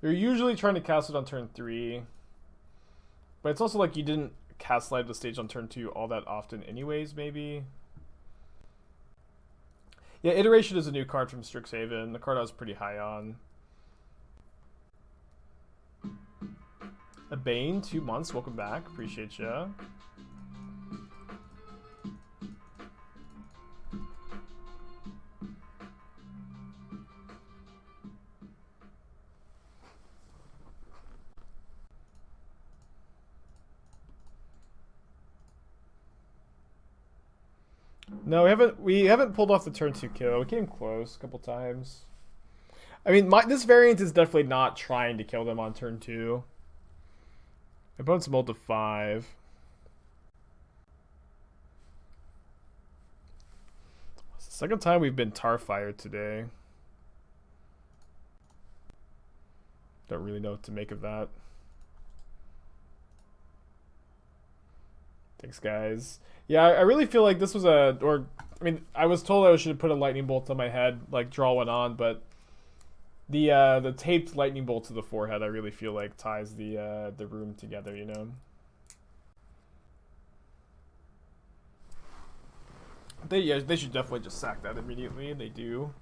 You're usually trying to cast it on turn 3. But it's also like you didn't cast Light of the Stage on turn 2 all that often anyways, maybe. Yeah, Iteration is a new card from Strixhaven. The card I was pretty high on. A Bane, 2 months. Welcome back. Appreciate ya. No, we haven't pulled off the turn 2 kill. We came close a couple times. I mean, this variant is definitely not trying to kill them on turn 2. My opponent's mulled to 5. It's the second time we've been tar fired today. Don't really know what to make of that. Thanks, guys. Yeah, I really feel like this was I mean, I was told I should have put a lightning bolt on my head, like draw one on, but the taped lightning bolt to the forehead, I really feel like ties the room together, you know. They should definitely just sack that immediately, and they do.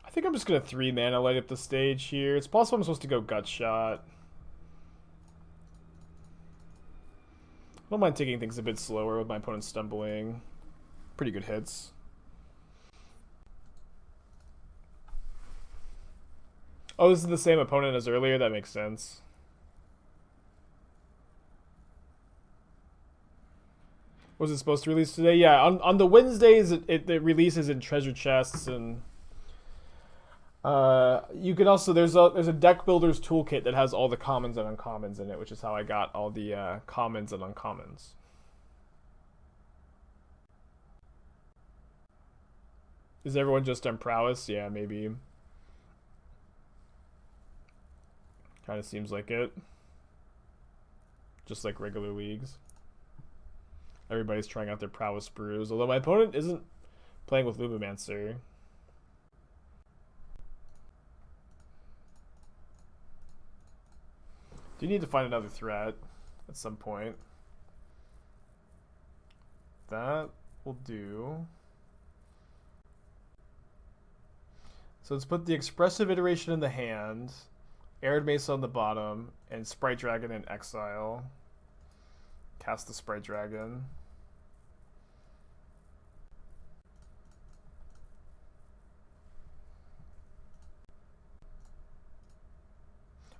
I think I'm just gonna 3 mana light up the stage here. It's possible I'm supposed to go gut shot. I don't mind taking things a bit slower with my opponent stumbling. Pretty good hits. Oh, this is the same opponent as earlier? That makes sense. Was it supposed to release today? Yeah, on the Wednesdays it releases in treasure chests, and you can also there's a deck builder's toolkit that has all the commons and uncommons in it, which is how I got all the commons and uncommons. Is everyone just on prowess? Yeah, maybe. Kind of seems like it. Just like regular leagues. Everybody's trying out their prowess brews, although my opponent isn't playing with Lumimancer. Do you need to find another threat at some point? That will do. So let's put the Expressive Iteration in the hand, Arid Mesa on the bottom, and Sprite Dragon in exile. Cast the Sprite Dragon.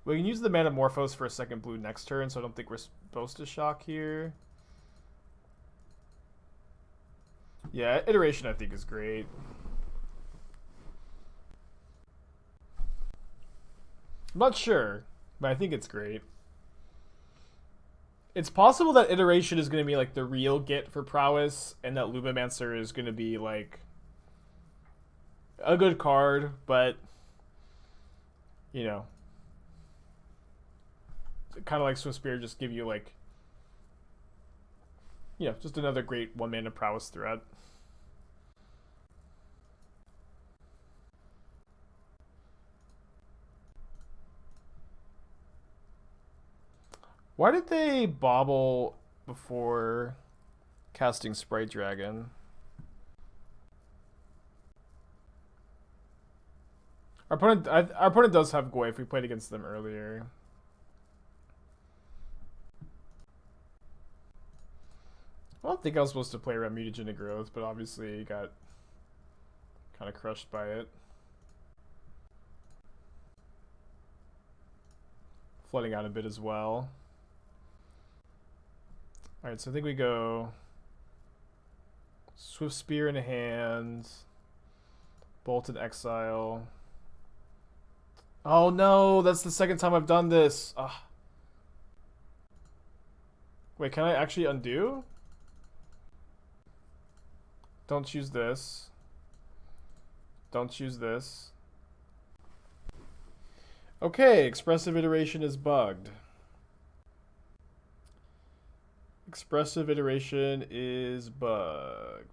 We can use the Manamorphose for a second blue next turn, so I don't think we're supposed to shock here. Yeah, Iteration I think is great. I'm not sure, but I think it's great. It's possible that Iteration is going to be like the real get for prowess, and that Lumimancer is going to be like a good card, but you know, kind of like Swiftspear, just give you like, you know, just another great 1 mana prowess threat. Why did they bobble before casting Sprite Dragon? Our opponent does have Goy if we played against them earlier. I don't think I was supposed to play around Mutagenic Growth, but obviously got kind of crushed by it. Flooding out a bit as well. Alright, so I think we go Swiftspear in hand, Bolt in exile. Oh no, that's the second time I've done this. Ugh. Wait, can I actually undo? Don't choose this. Don't choose this. Okay, Expressive Iteration is bugged. Expressive Iteration is bugged.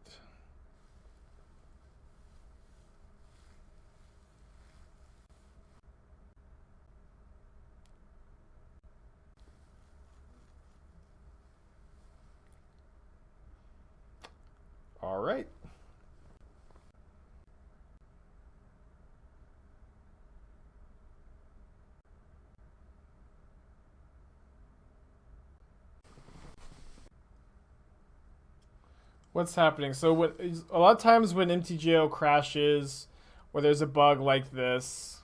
All right. What's happening? So what? A lot of times when MTGO crashes, or there's a bug like this,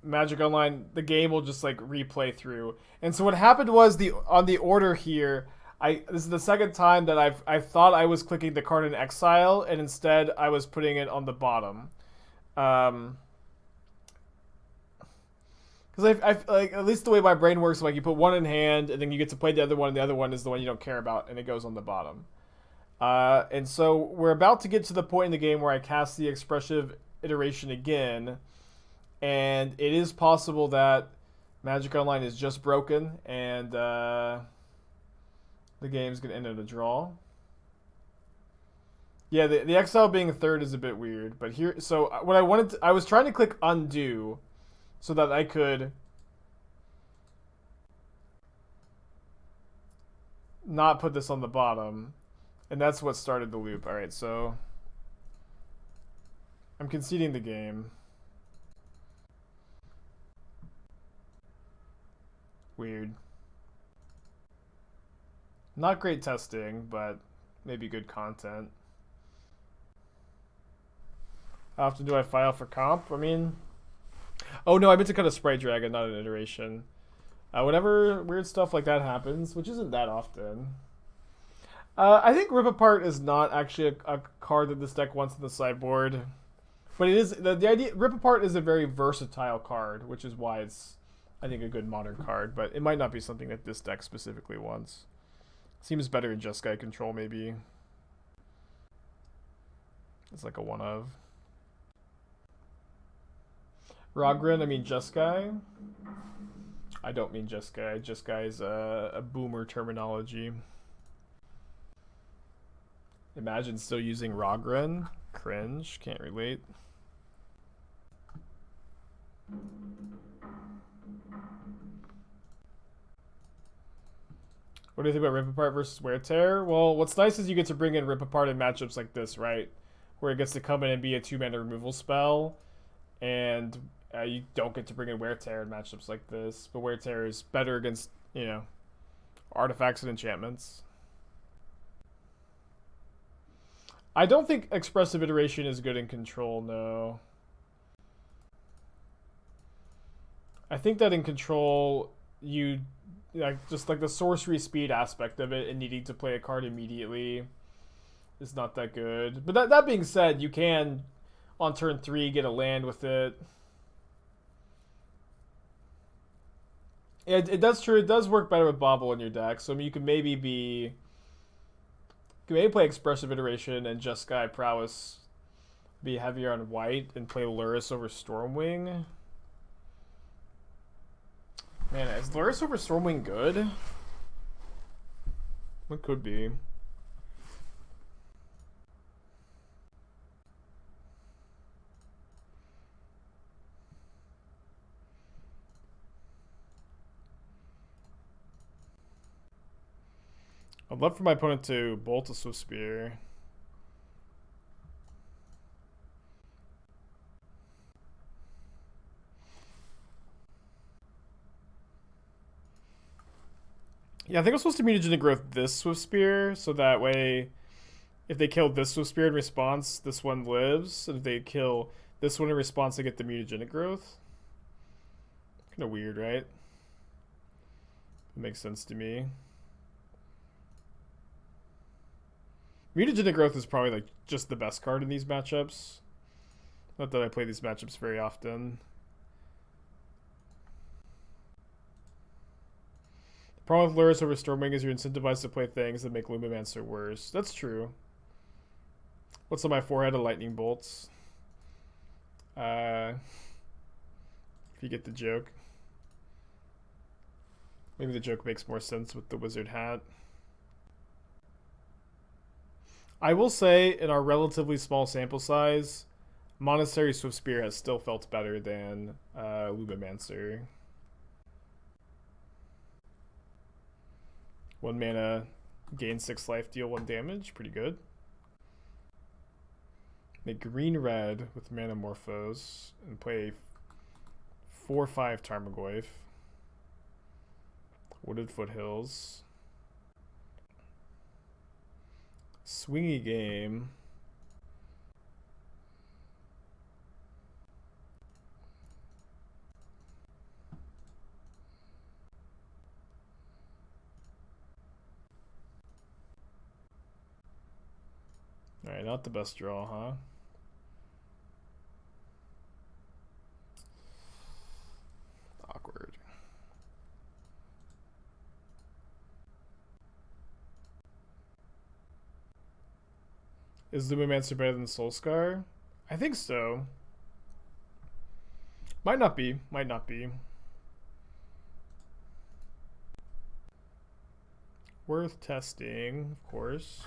Magic Online, the game will just like replay through. And so what happened was on the order here, this is the second time that I thought I was clicking the card in exile, and instead I was putting it on the bottom. Because I like, at least the way my brain works, like you put one in hand, and then you get to play the other one, and the other one is the one you don't care about, and it goes on the bottom. And so we're about to get to the point in the game where I cast the Expressive Iteration again, and it is possible that Magic Online is just broken, and the game's going to end in a draw. Yeah, the exile being third is a bit weird, but here, so what I was trying to click undo so that I could not put this on the bottom, and that's what started the loop. All right, so I'm conceding the game. Weird. Not great testing, but maybe good content. How often do I file for comp? I mean, oh no, I meant to cut a Sprite Dragon, not an iteration. Whenever weird stuff like that happens, which isn't that often. I think Rip Apart is not actually a card that this deck wants in the sideboard. But it is, the idea, Rip Apart is a very versatile card, which is why it's, I think, a good modern card. But it might not be something that this deck specifically wants. Seems better in Jeskai control, maybe. It's like a one of. Rogren, I mean Jeskai. I don't mean Jeskai. Jeskai is a boomer terminology. Imagine still using Rogren. Cringe. Can't relate. What do you think about Rip Apart versus Wear Tear? Well, what's nice is you get to bring in Rip Apart in matchups like this, right? Where it gets to come in and be a 2-mana removal spell. And you don't get to bring in Wear Tear in matchups like this. But Wear Tear is better against, you know, artifacts and enchantments. I don't think Expressive Iteration is good in control, no. I think that in control, you... like just like the sorcery speed aspect of it and needing to play a card immediately is not that good. But that being said, you can on turn 3 get a land with it. It does true. It does work better with Bobble in your deck. So I mean, you can maybe play Expressive Iteration and Jeskai Prowess be heavier on white and play Luris over Stormwing. Man, is Luris over Stormwing good? What could be? I'd love for my opponent to bolt a Swiftspear. Yeah, I think I'm supposed to Mutagenic Growth this Swiftspear, so that way, if they kill this Swiftspear in response, this one lives. And if they kill this one in response, they get the Mutagenic Growth. Kind of weird, right? It makes sense to me. Mutagenic Growth is probably like just the best card in these matchups. Not that I play these matchups very often. The problem with Luris over Stormwing is you're incentivized to play things that make Lumimancer worse. That's true. What's on my forehead? A lightning bolts. If you get the joke. Maybe the joke makes more sense with the wizard hat. I will say, in our relatively small sample size, Monastery Swiftspear has still felt better than Lumimancer. 1 mana, gain 6 life, deal 1 damage. Pretty good. Make green-red with Manamorphose and play 4/5 Tarmogoyf. Wooded Foothills. Swingy game. Alright, not the best draw, huh? Awkward. Is Lumimancer better than Soulscar? I think so. Might not be. Might not be. Worth testing, of course.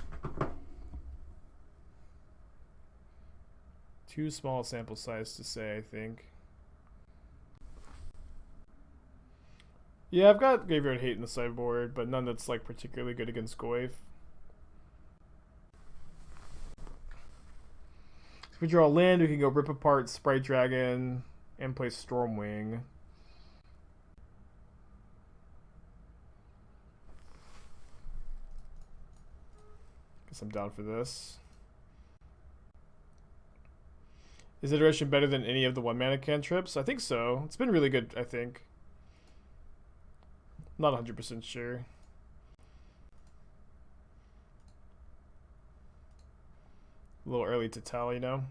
Too small sample size to say, I think. Yeah, I've got Graveyard Hate in the sideboard, but none that's like particularly good against Goyf. If we draw land, we can go rip apart Sprite Dragon and play Stormwing. Guess I'm down for this. Is Iteration better than any of the 1-mana cantrips? I think so. It's been really good, I think. Not 100% sure. A little early to tell, you know?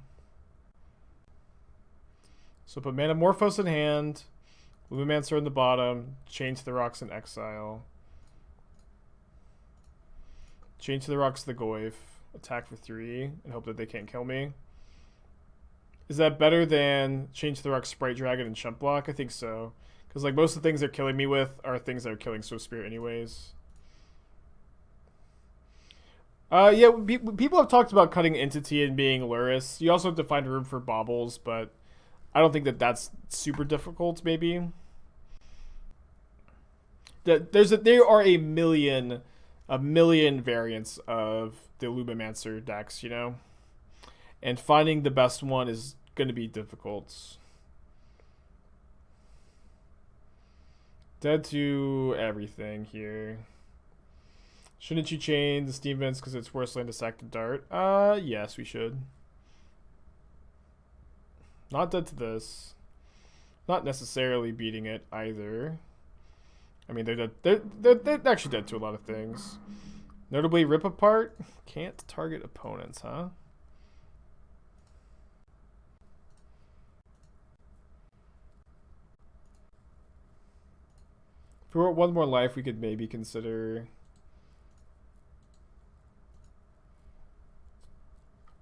So put Manamorphose in hand, Lumimancer in the bottom, change the rocks in exile. Change the rocks to the Goyf, attack for 3, and hope that they can't kill me. Is that better than change the rocks Sprite Dragon and Chump Block? I think so. Because like most of the things they're killing me with are things that are killing Swiftspear anyways. Yeah, people have talked about cutting Entity and being Luris. You also have to find room for Baubles, but I don't think that that's super difficult, maybe. There are a million variants of the Lumimancer decks, you know? And finding the best one is going to be difficult. Dead to everything here. Shouldn't you chain the Steam Vents because it's worse land to sack the Dart? Yes, we should. Not dead to this. Not necessarily beating it either. I mean, they're actually dead to a lot of things. Notably, Rip Apart can't target opponents, huh? If we were 1 more life, we could maybe consider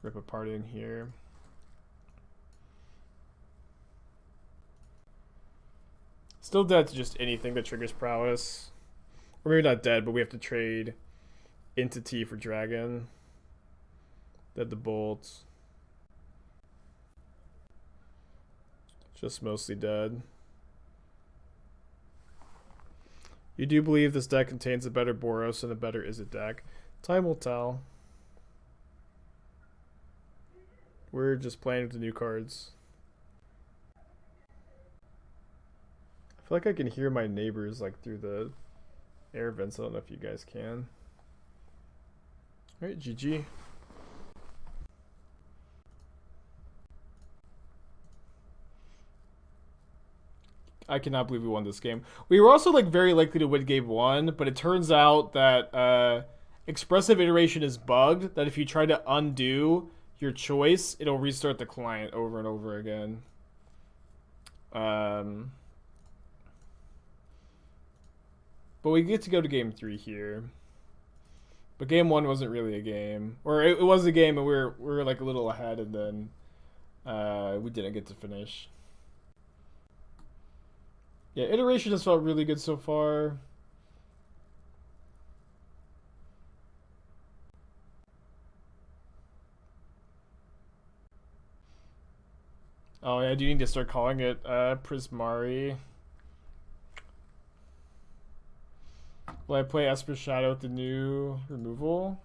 Rip Apart in here. Still dead to just anything that triggers prowess. Or maybe not dead, but we have to trade Entity for Dragon. Dead to Bolt. Just mostly dead. You do believe this deck contains a better Boros and a better Izzet deck. Time will tell. We're just playing with the new cards. I feel like I can hear my neighbors like through the air vents. I don't know if you guys can. Alright, GG. I cannot believe we won this game. We were also like very likely to win game 1, but it turns out that Expressive Iteration is bugged, that if you try to undo your choice, it'll restart the client over and over again. But we get to go to game 3 here. But game 1 wasn't really a game. Or it was a game and we were like a little ahead and then we didn't get to finish. Yeah, Iteration has felt really good so far. Oh yeah, I do need to start calling it Prismari. Will I play Esper Shadow with the new removal?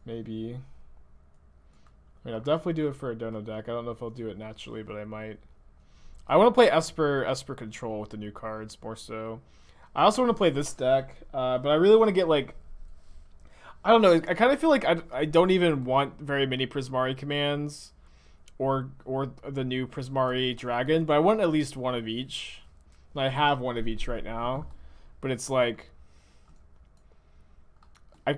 Maybe. I mean, I'll definitely do it for a Dono deck. I don't know if I'll do it naturally, but I might. I want to play Esper Control with the new cards more so. I also want to play this deck, but I really want to get like, I don't know. I kind of feel like I don't even want very many Prismari commands, or the new Prismari Dragon, but I want at least one of each. And I have one of each right now, but it's like,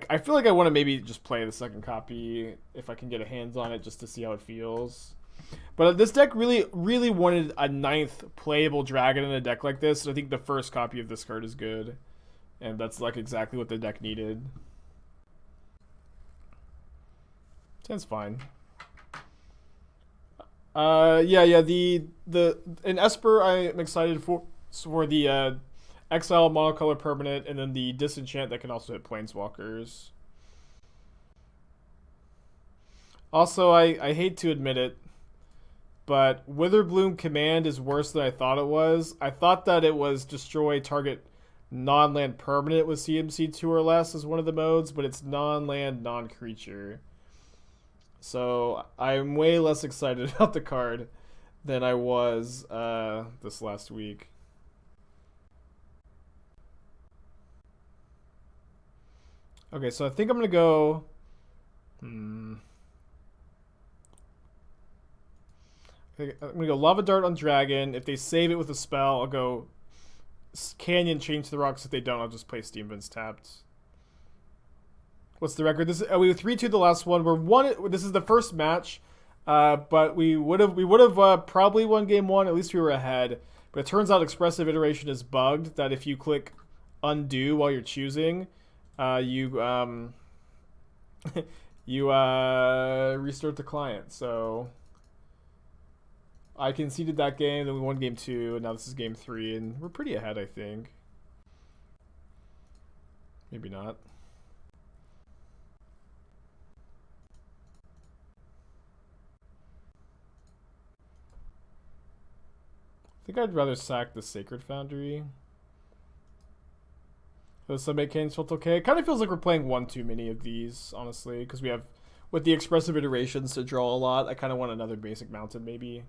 I feel like I want to maybe just play the second copy if I can get a hands on it just to see how it feels. But this deck really wanted a 9th playable dragon in a deck like this. So I think the first copy of this card is good. And that's like exactly what the deck needed. Sounds fine. Yeah. The in Esper I'm excited for the Exile monocolor permanent, and then the Disenchant that can also hit Planeswalkers. Also, I hate to admit it, but Witherbloom Command is worse than I thought it was. I thought that it was destroy target non-land permanent with CMC 2 or less as one of the modes, but it's non-land, non-creature. So I'm way less excited about the card than I was this last week. Okay, so I think I'm going to go... I'm going to go Lava Dart on Dragon. If they save it with a spell, I'll go Canyon, change the rocks. If they don't, I'll just play Steam Vince tapped. What's the record? This we were 3-2 the last one. We're one. This is the first match, but we would have probably won game 1. At least we were ahead. But it turns out Expressive Iteration is bugged. That if you click undo while you're choosing, you restart the client. So I conceded that game, then we won game 2, and now this is game 3, and we're pretty ahead, I think. Maybe not. I think I'd rather sack the Sacred Foundry. The Sunbaked Canyon felt okay. It kind of feels like we're playing one too many of these, honestly, because we have, with the Expressive Iterations to draw a lot, I kind of want another basic mountain, maybe.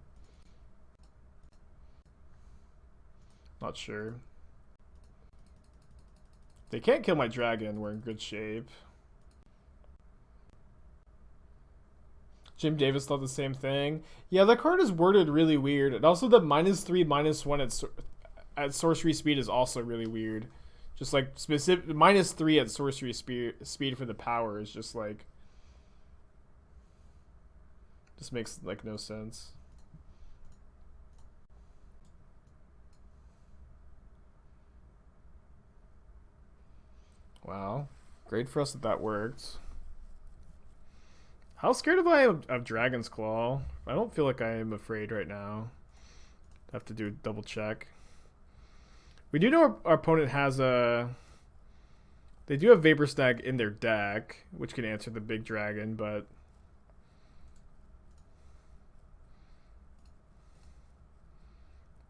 Not sure. They can't kill my dragon. We're in good shape. Jim Davis thought the same thing. Yeah, that card is worded really weird. And also the -3/-1 at sorcery speed is also really weird. Just like specific -3 at sorcery speed for the power is just like, just makes like no sense. Wow, great for us that worked. How scared am I of Dragon's Claw? I don't feel like I am afraid right now. I have to do a double check. We do know our opponent has a... They do have Vapor Snag in their deck, which can answer the big dragon, but...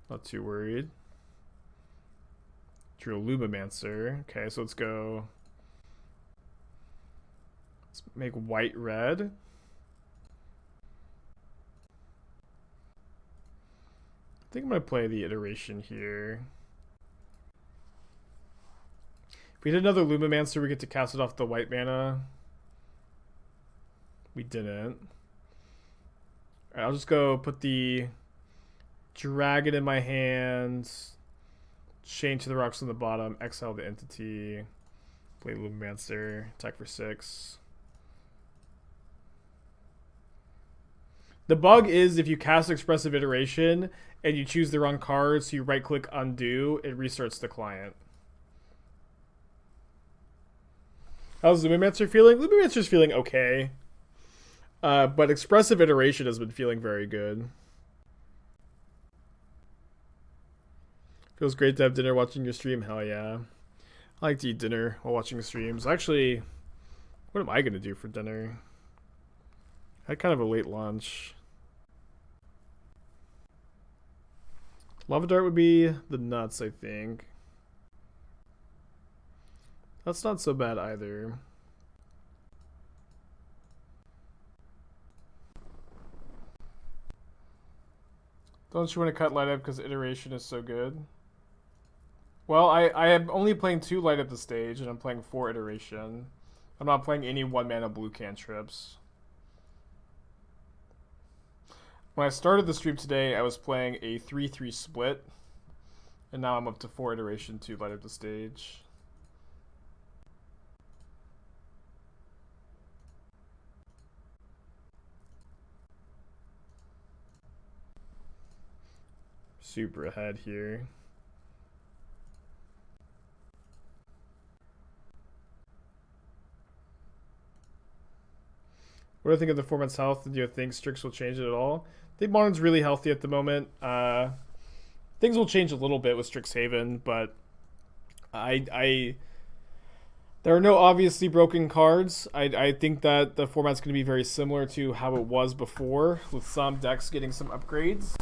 Not too worried. Drew a Lumimancer. Okay, so let's go... Let's make white red. I think I'm going to play the iteration here. If we did another Lumimancer, we get to cast it off the white mana. We didn't. Alright, I'll just go put the dragon in my hands. Chain to the rocks on the bottom. Exile the entity. Play Lumimancer. Attack for 6. The bug is if you cast Expressive Iteration and you choose the wrong card, so you right click undo, it restarts the client. How's Lumimancer feeling? Lumimancer's feeling okay. But Expressive Iteration has been feeling very good. Feels great to have dinner watching your stream. Hell yeah. I like to eat dinner while watching streams. Actually, what am I going to do for dinner? I had kind of a late lunch. Lava Dart would be the nuts, I think. That's not so bad either. Don't you want to cut light up because iteration is so good? Well, I am only playing 2 light up the stage, and I'm playing 4 iteration. I'm not playing any 1 mana blue cantrips. When I started the stream today, I was playing a 3-3 split, and now I'm up to 4 iteration to light up the stage. Super ahead here. What do I think of the format's health? Do you think Strix will change it at all? I think Modern's really healthy at the moment. Things will change a little bit with Strixhaven, but there are no obviously broken cards. I think that the format's going to be very similar to how it was before, with some decks getting some upgrades.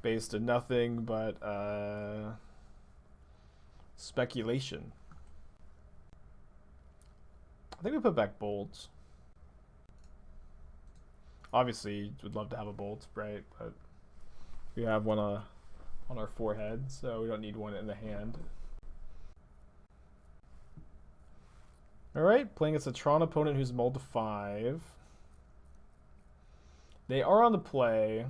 Based on nothing but speculation. I think we put back bolts. Obviously, would love to have a bolt, right? But we have one on our forehead, so we don't need one in the hand. Alright, playing against a Tron opponent who's mulled to 5. They are on the play.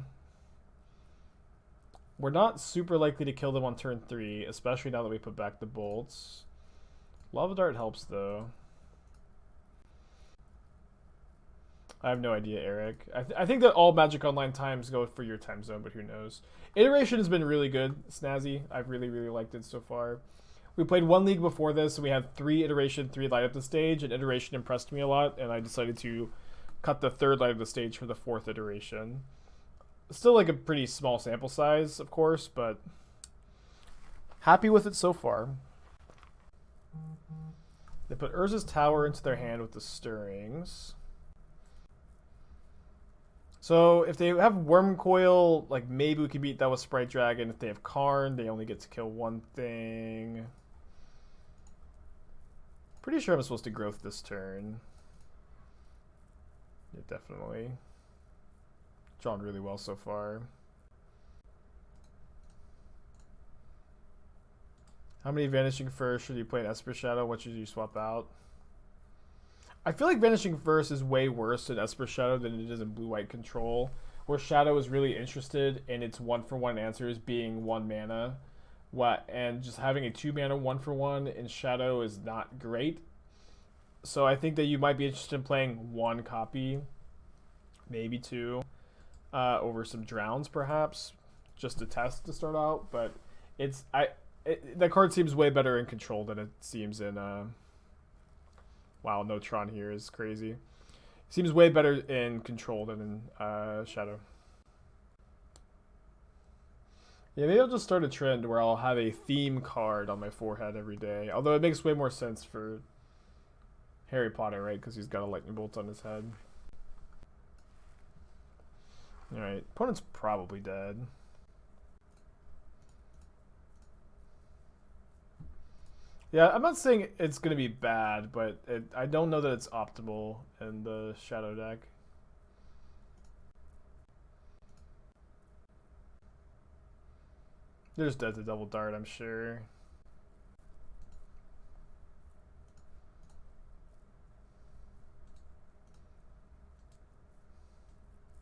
We're not super likely to kill them on turn 3, especially now that we put back the bolts. Lava Dart helps, though. I have no idea, Eric. I think that all Magic Online times go for your time zone, but who knows. Iteration has been really good, Snazzy. I've really, really liked it so far. We played 1 league before this, and we had 3 iteration, 3 light up the stage, and iteration impressed me a lot, and I decided to cut the 3rd light up the stage for the 4th iteration. Still like a pretty small sample size, of course, but happy with it so far. They put Urza's Tower into their hand with the Stirrings. So if they have Wormcoil, like maybe we can beat that with Sprite Dragon. If they have Karn, they only get to kill 1 thing. Pretty sure I'm supposed to growth this turn. Yeah, definitely. Drawn really well so far. How many Vanishing First should you play in Esper Shadow? What should you swap out? I feel like Vanishing First is way worse in Esper Shadow than it is in Blue-White Control, where Shadow is really interested in its 1-for-1 answers being 1 mana. And just having a 2 mana 1-for-1 in Shadow is not great. So I think that you might be interested in playing 1 copy, maybe 2, over some Drowns perhaps, just to test to start out. But that card seems way better in Control than it seems in wow, no Tron here is crazy. Seems way better in Control than in Shadow. Yeah, maybe I'll just start a trend where I'll have a theme card on my forehead every day. Although it makes way more sense for Harry Potter, right? Because he's got a lightning bolt on his head. Alright, opponent's probably dead. Yeah, I'm not saying it's going to be bad, but I don't know that it's optimal in the Shadow deck. They're just dead to double dart, I'm sure.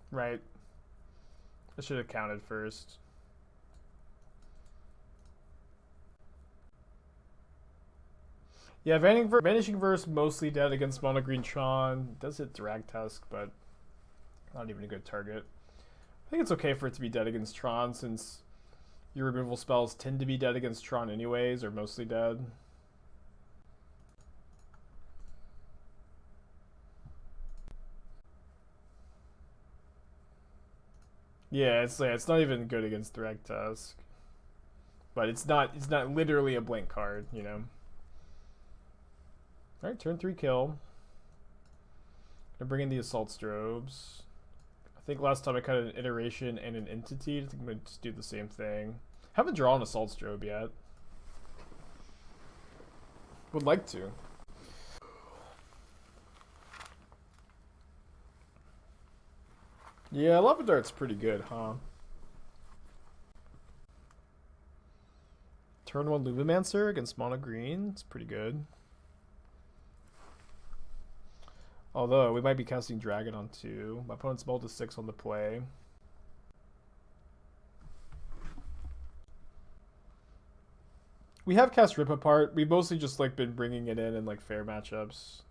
Right. I should have counted first. Yeah, Vanishing Verse mostly dead against Mono Green Tron. Does hit Drag Tusk, but not even a good target. I think it's okay for it to be dead against Tron since your removal spells tend to be dead against Tron anyways, or mostly dead. Yeah, it's not even good against Drag Tusk. But it's not literally a blank card, you know. Alright, turn 3 kill. Gonna bring in the Assault Strobes. I think last time I cut an iteration and an entity. I think I'm going to just do the same thing. Haven't drawn Assault Strobe yet. Would like to. Yeah, Lava Dart's pretty good, huh? Turn 1 Lumimancer against mono green. It's pretty good. Although, we might be casting Dragon on 2. My opponent's mulled to 6 on the play. We have cast Rip Apart. We've mostly just like been bringing it in like fair matchups.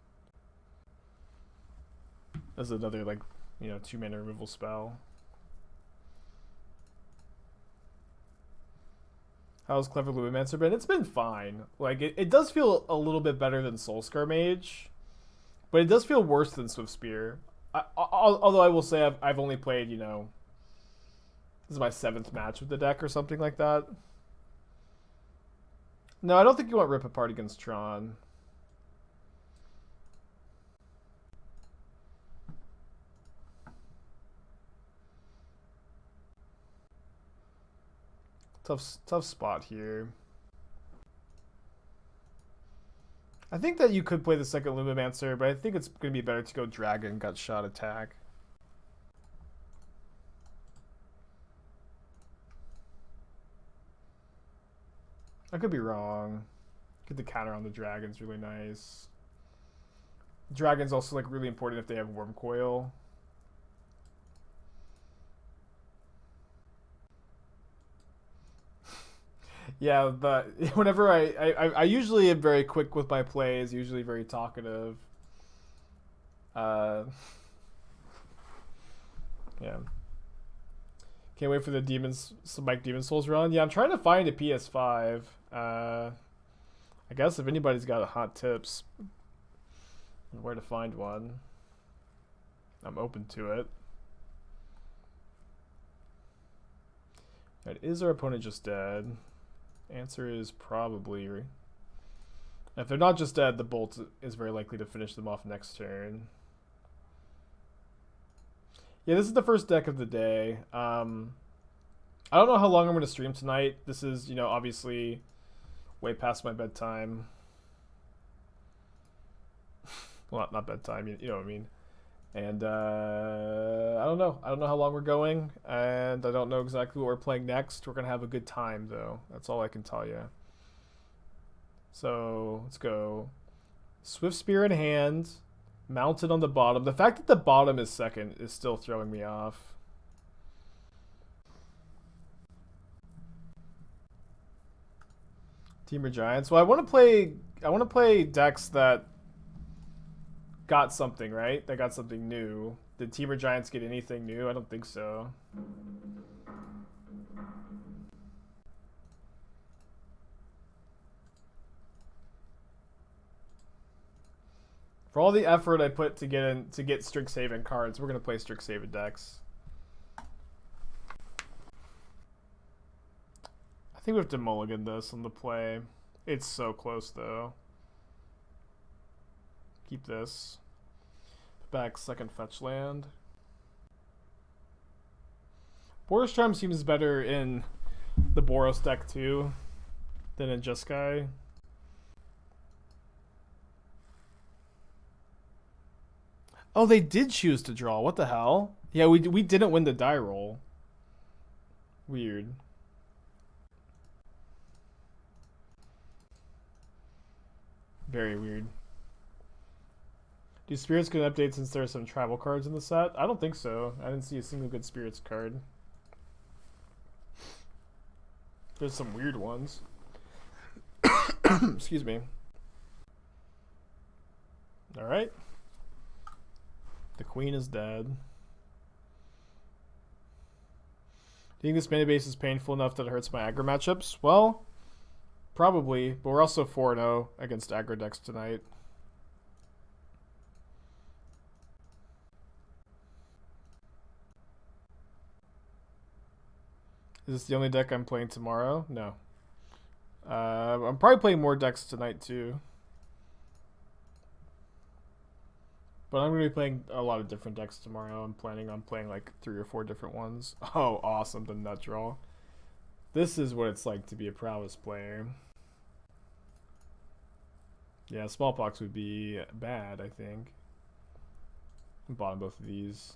As another like, 2-mana removal spell. How's Clever Lumimancer been? It's been fine. Like, it does feel a little bit better than Soulscar Mage. But it does feel worse than Swiftspear. Although I will say I've only played, this is my 7th match with the deck or something like that. No, I don't think you want Rip Apart against Tron. Tough spot here. I think that you could play the second Lumimancer, but I think it's going to be better to go Dragon, Gut Shot, Attack. I could be wrong. Get the counter on the Dragon's really nice. Dragon's also like really important if they have Worm Coil. Yeah, but whenever I usually am very quick with my plays, usually very talkative. Yeah. Can't wait for the Sunbaked Demon Souls run. Yeah, I'm trying to find a PS5. I guess if anybody's got hot tips on where to find one, I'm open to it. Right, is our opponent just dead? Answer is probably. If they're not just dead, the bolt is very likely to finish them off next turn. Yeah, this is the first deck of the day. I don't know how long I'm going to stream tonight. This is, obviously way past my bedtime. Well, not bedtime, you know what I mean. And I don't know. I don't know how long we're going, and I don't know exactly what we're playing next. We're going to have a good time, though. That's all I can tell you. So, let's go. Swiftspear in hand, mounted on the bottom. The fact that the bottom is second is still throwing me off. Teamer Giants. Well, I want to play decks that got something, right? That got something new. Did Teamer Giants get anything new? I don't think so. For all the effort I put to get Strixhaven cards, we're gonna play Strixhaven decks. I think we have to mulligan this on the play. It's so close though. Keep this. Back second fetch land. Boros Charm seems better in the Boros deck too than in Jeskai. Oh, they did choose to draw. What the hell? Yeah, we didn't win the die roll. Weird. Very weird. Do spirits get an update since there are some travel cards in the set? I don't think so. I didn't see a single good spirits card. There's some weird ones. Excuse me. Alright. The queen is dead. Do you think this mana base is painful enough that it hurts my aggro matchups? Well, probably, but we're also 4-0 against aggro decks tonight. Is this the only deck I'm playing tomorrow? No. I'm probably playing more decks tonight too. But I'm going to be playing a lot of different decks tomorrow. I'm planning on playing like 3 or 4 different ones. Oh, awesome, the nut draw. This is what it's like to be a prowess player. Yeah, smallpox would be bad, I think. I'm bottom both of these.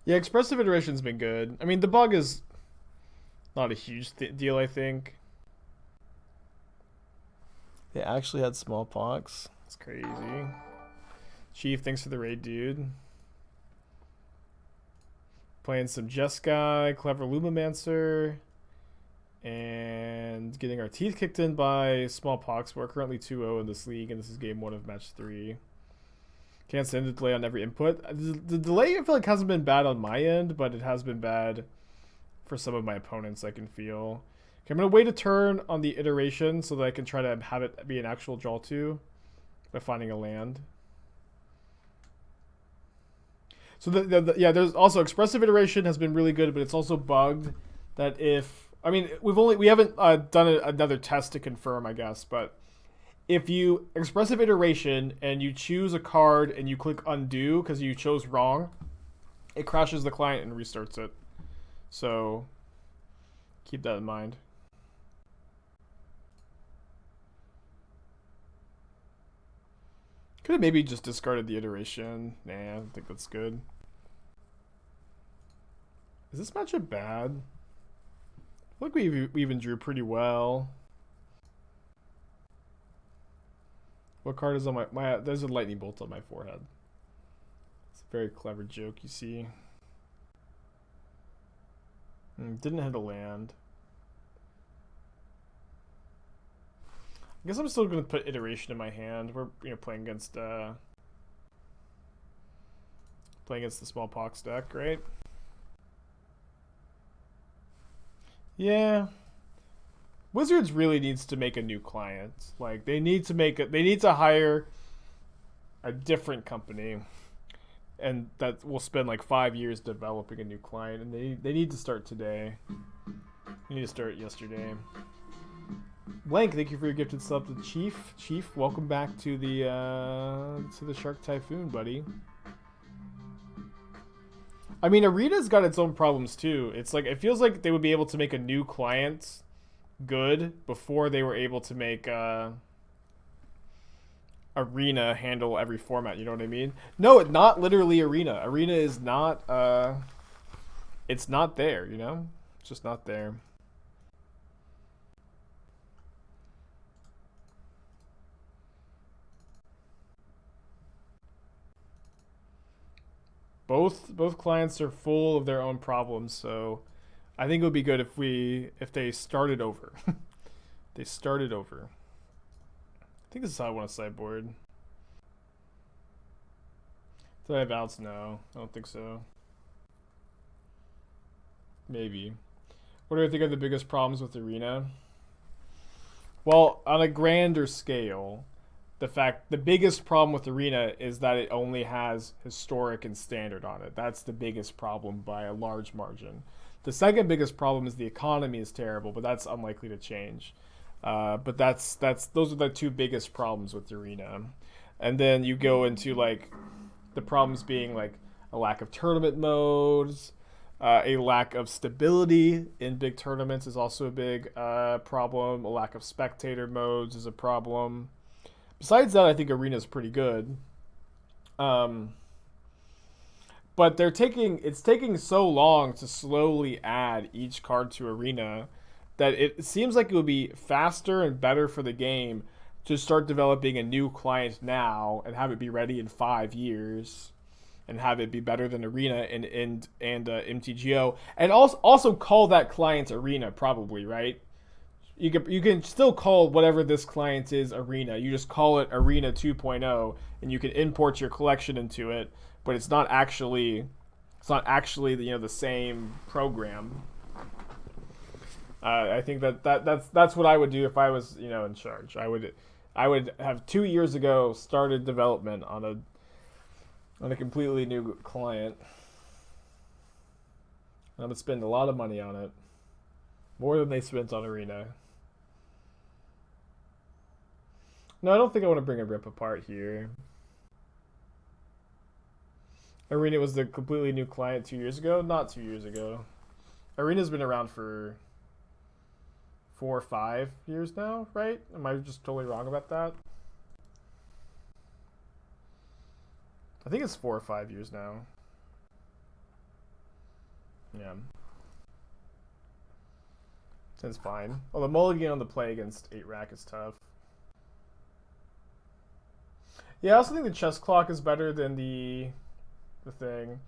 Yeah, Expressive Iteration's been good. I mean, the bug is not a huge deal, I think. They actually had smallpox. It's crazy. Chief, thanks for the raid, dude. Playing some Jeskai, Clever Lumimancer, and getting our teeth kicked in by smallpox. We're currently 2-0 in this league, and this is game 1 of match 3. Can't stand the delay on every input. The delay I feel like hasn't been bad on my end, but it has been bad for some of my opponents, I can feel. Okay, I'm going to wait a turn on the iteration so that I can try to have it be an actual draw 2 by finding a land. So yeah, there's also Expressive Iteration has been really good, but it's also bugged that if, I mean, we haven't done another test to confirm, I guess, but if you Expressive Iteration and you choose a card and you click undo because you chose wrong, it crashes the client and restarts it. So keep that in mind. Could have maybe just discarded the iteration. Nah, I don't think that's good. Is this matchup bad? I feel like we even drew pretty well. What card is on my there's a lightning bolt on my forehead. It's a very clever joke, you see. Didn't hit a land. I guess I'm still going to put iteration in my hand. We're playing against the smallpox deck, right? Yeah. Wizards really needs to make a new client. Like they need to hire a different company, and that will spend like 5 years developing a new client, and they need to start today. They need to start yesterday. Blank, thank you for your gifted sub to Chief. Chief, welcome back to the Shark Typhoon, buddy. I mean, Arid's got its own problems too. It's like it feels like they would be able to make a new client good before they were able to make Arena handle every format. You know what I mean? No, it's not literally Arena. Arena is not. It's not there. You know, it's just not there. Both clients are full of their own problems, so I think it would be good if they started over. They started over. I think this is how I want to sideboard. Did I have outs? No, I don't think so. Maybe. What do I think are the biggest problems with Arena? Well, on a grander scale, the biggest problem with Arena is that it only has historic and standard on it. That's the biggest problem by a large margin. The second biggest problem is the economy is terrible, but that's unlikely to change. But those are the two biggest problems with Arena. And then you go into like the problems being like a lack of tournament modes, a lack of stability in big tournaments is also a big problem. A lack of spectator modes is a problem. Besides that, I think Arena is pretty good. But it's taking so long to slowly add each card to Arena that it seems like it would be faster and better for the game to start developing a new client now and have it be ready in 5 years and have it be better than Arena and MTGO, and also call that client Arena, probably, right? You can still call whatever this client is Arena. You just call it Arena 2.0, and you can import your collection into it, but it's not actually the same program. I think that's what I would do if I was in charge. I would have 2 years ago started development on a completely new client. I would spend a lot of money on it. More than they spent on Arena. No, I don't think I want to bring a Rip apart here. Arena was the completely new client 2 years ago? Not 2 years ago. Arena's been around for 4 or 5 years now, right? Am I just totally wrong about that? I think it's 4 or 5 years now. Yeah. It's fine. Although mulligan on the play against 8 rack is tough. Yeah, I also think the chess clock is better than the thing.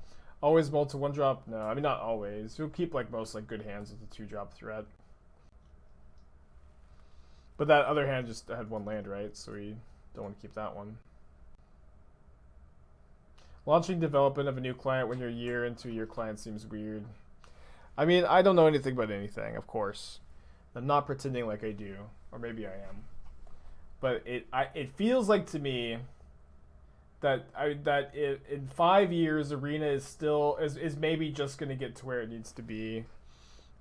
Always mull to 1-drop? No, I mean not always. You'll keep like most like good hands with the 2-drop threat. But that other hand just had 1 land, right? So we don't want to keep that one. Launching development of a new client when you're a year into your client seems weird. I mean, I don't know anything about anything, of course. I'm not pretending like I do, or maybe I am. But it feels like to me that in 5 years Arena is still is maybe just gonna get to where it needs to be.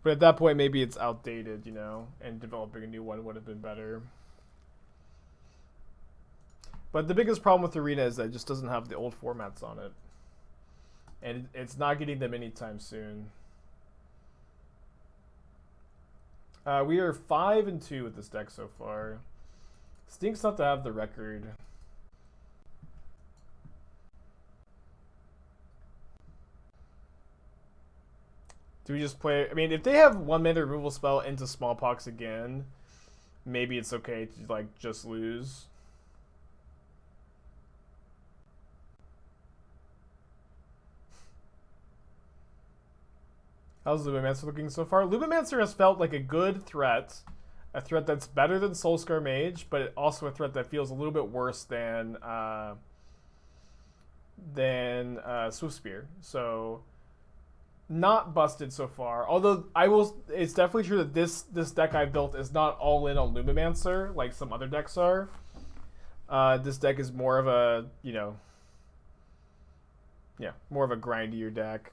But at that point maybe it's outdated, you know, and developing a new one would have been better. But the biggest problem with Arena is that it just doesn't have the old formats on it. And it's not getting them anytime soon. We are 5-2 with this deck so far. Stinks not to have the record. Do we just play? I mean, if they have 1-mana removal spell into Smallpox again, maybe it's okay to like just lose. How's Lumimancer looking so far? Lumimancer has felt like a good threat. A threat that's better than Soulscar Mage, but also a threat that feels a little bit worse than Swiftspear. So not busted so far. Although it's definitely true that this deck I built is not all in on Lumimancer like some other decks are. This deck is more of a, you know, more of a grindier deck.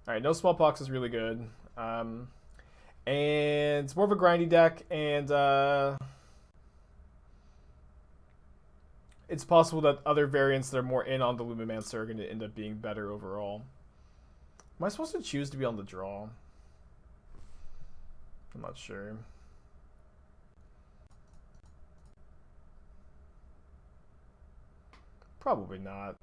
All right, no Smallpox is really good. And it's more of a grindy deck, and it's possible that other variants that are more in on the Lumimancer are going to end up being better overall. Am I supposed to choose to be on the draw? I'm not sure. Probably not.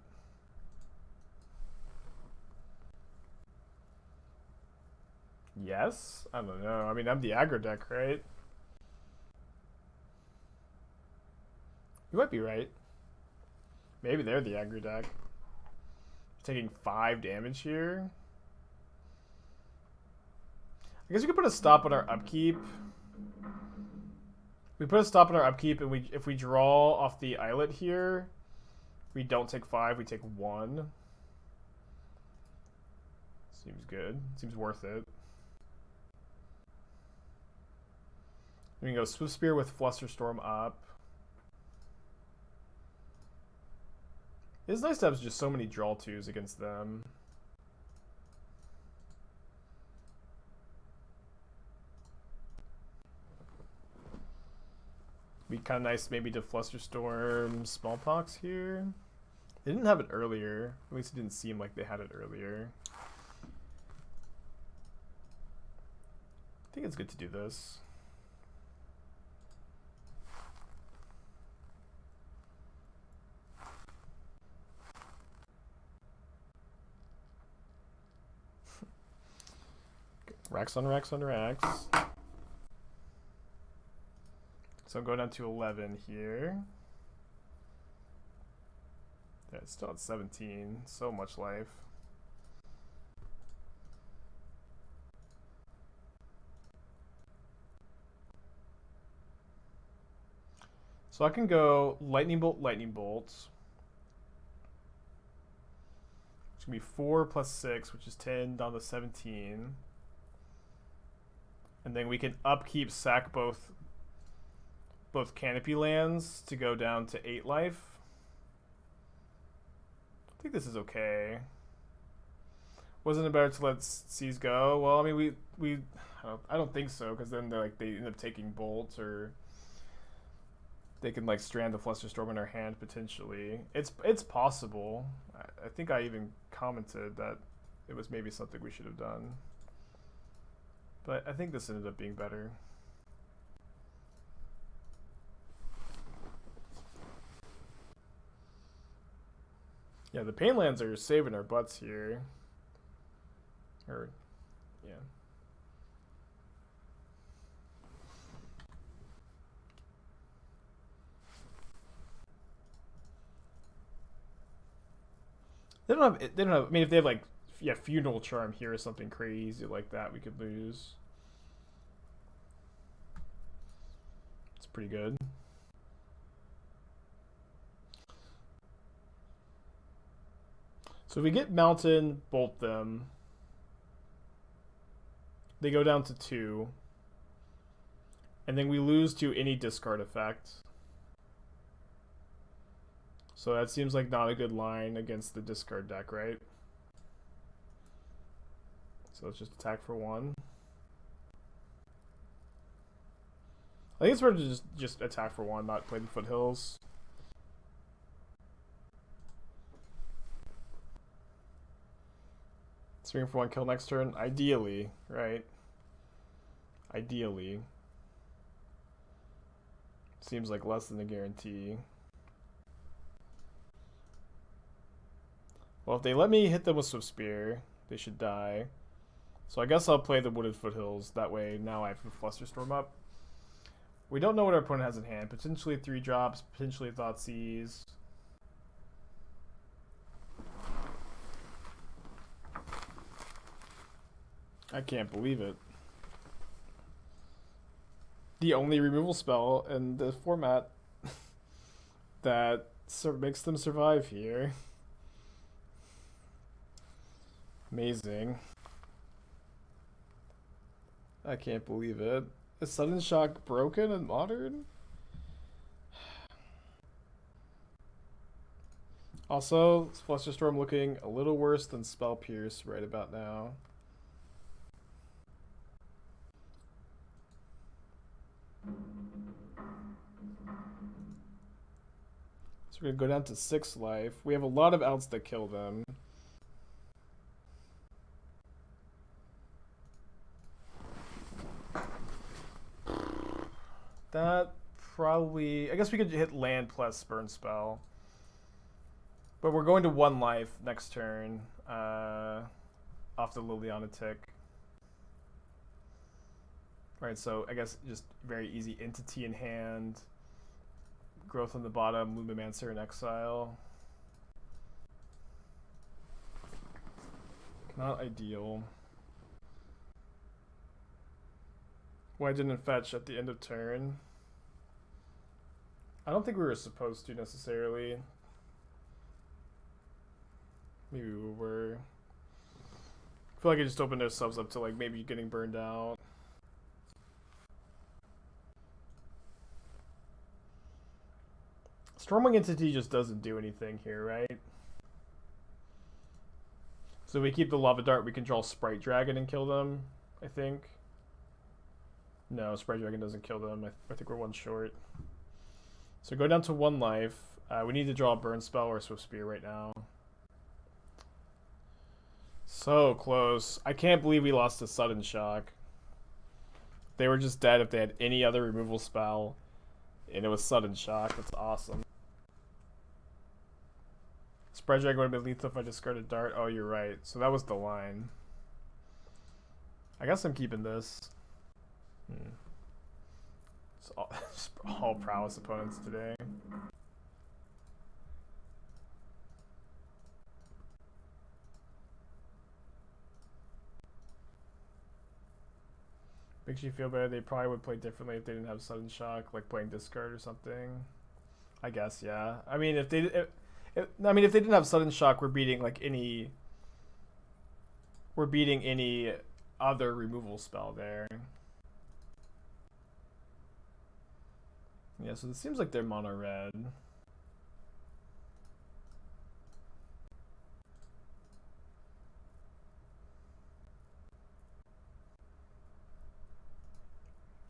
Yes? I don't know. I mean, I'm the aggro deck, right? You might be right. Maybe they're the aggro deck. Taking 5 damage here. I guess we could put a stop on our upkeep. We put a stop on our upkeep, and if we draw off the islet here, we don't take 5, we take 1. Seems good. Seems worth it. We can go Swiftspear with Flusterstorm up. It's nice to have just so many draw 2s against them. Be kind of nice maybe to Flusterstorm Smallpox here. They didn't have it earlier. At least it didn't seem like they had it earlier. I think it's good to do this. Racks on racks on racks. So I'm going down to 11 here. Yeah, it's still at 17. So much life. So I can go Lightning Bolt, Lightning Bolt. It's going to be 4 plus 6, which is 10, down to 17. And then we can upkeep sack both canopy lands to go down to 8 life. I think this is okay. Wasn't it better to let Seas go? Well, I mean, I don't think so, because then they end up taking bolts, or they can like strand the Flusterstorm in our hand potentially. It's possible. I think I even commented that it was maybe something we should have done, but I think this ended up being better. Yeah, the Painlands are saving our butts here. Or, yeah. They don't have. I mean, if they have like, yeah, Funeral Charm here or something crazy like that, we could lose. It's pretty good. So if we get Mountain, bolt them. They go down to 2. And then we lose to any discard effect. So that seems like not a good line against the discard deck, right? So let's just attack for 1. I think it's better to just attack for 1, not play the Foothills. Swing for 1, kill next turn. Ideally, right? Ideally. Seems like less than a guarantee. Well, if they let me hit them with Swiftspear, they should die. So I guess I'll play the Wooded Foothills. That way, now I have a Flusterstorm up. We don't know what our opponent has in hand. Potentially 3 drops, potentially Thoughtseize. I can't believe it. The only removal spell in the format that makes them survive here. Amazing. I can't believe it. Is Sudden Shock broken in Modern? Also, Flusterstorm looking a little worse than Spell Pierce right about now. So we're going to go down to 6 life. We have a lot of outs that kill them. That probably... I guess we could hit land plus Burn Spell. But we're going to 1 life next turn. Off the Liliana tick. Right, so I guess just very easy Entity in hand. Growth on the bottom, Lumimancer in exile. Not ideal. Why didn't it fetch at the end of turn? I don't think we were supposed to necessarily. Maybe we were. I feel like I just opened ourselves up to like maybe getting burned out. Stormwing Entity just doesn't do anything here, right? So if we keep the Lava Dart, we can draw Sprite Dragon and kill them, I think. No, Sprite Dragon doesn't kill them. I think we're 1 short. So go down to 1 life. We need to draw a Burn Spell or Swiftspear right now. So close. I can't believe we lost to Sudden Shock. They were just dead if they had any other removal spell. And it was Sudden Shock. That's awesome. Sprite Dragon would have been lethal if I discarded Dart. Oh, you're right. So that was the line. I guess I'm keeping this. It's all prowess opponents today. Makes you feel better. They probably would play differently if they didn't have Sudden Shock, like playing discard or something. I guess, yeah. I mean, if they didn't have Sudden Shock, we're beating any other removal spell there. Yeah, so it seems like they're mono red.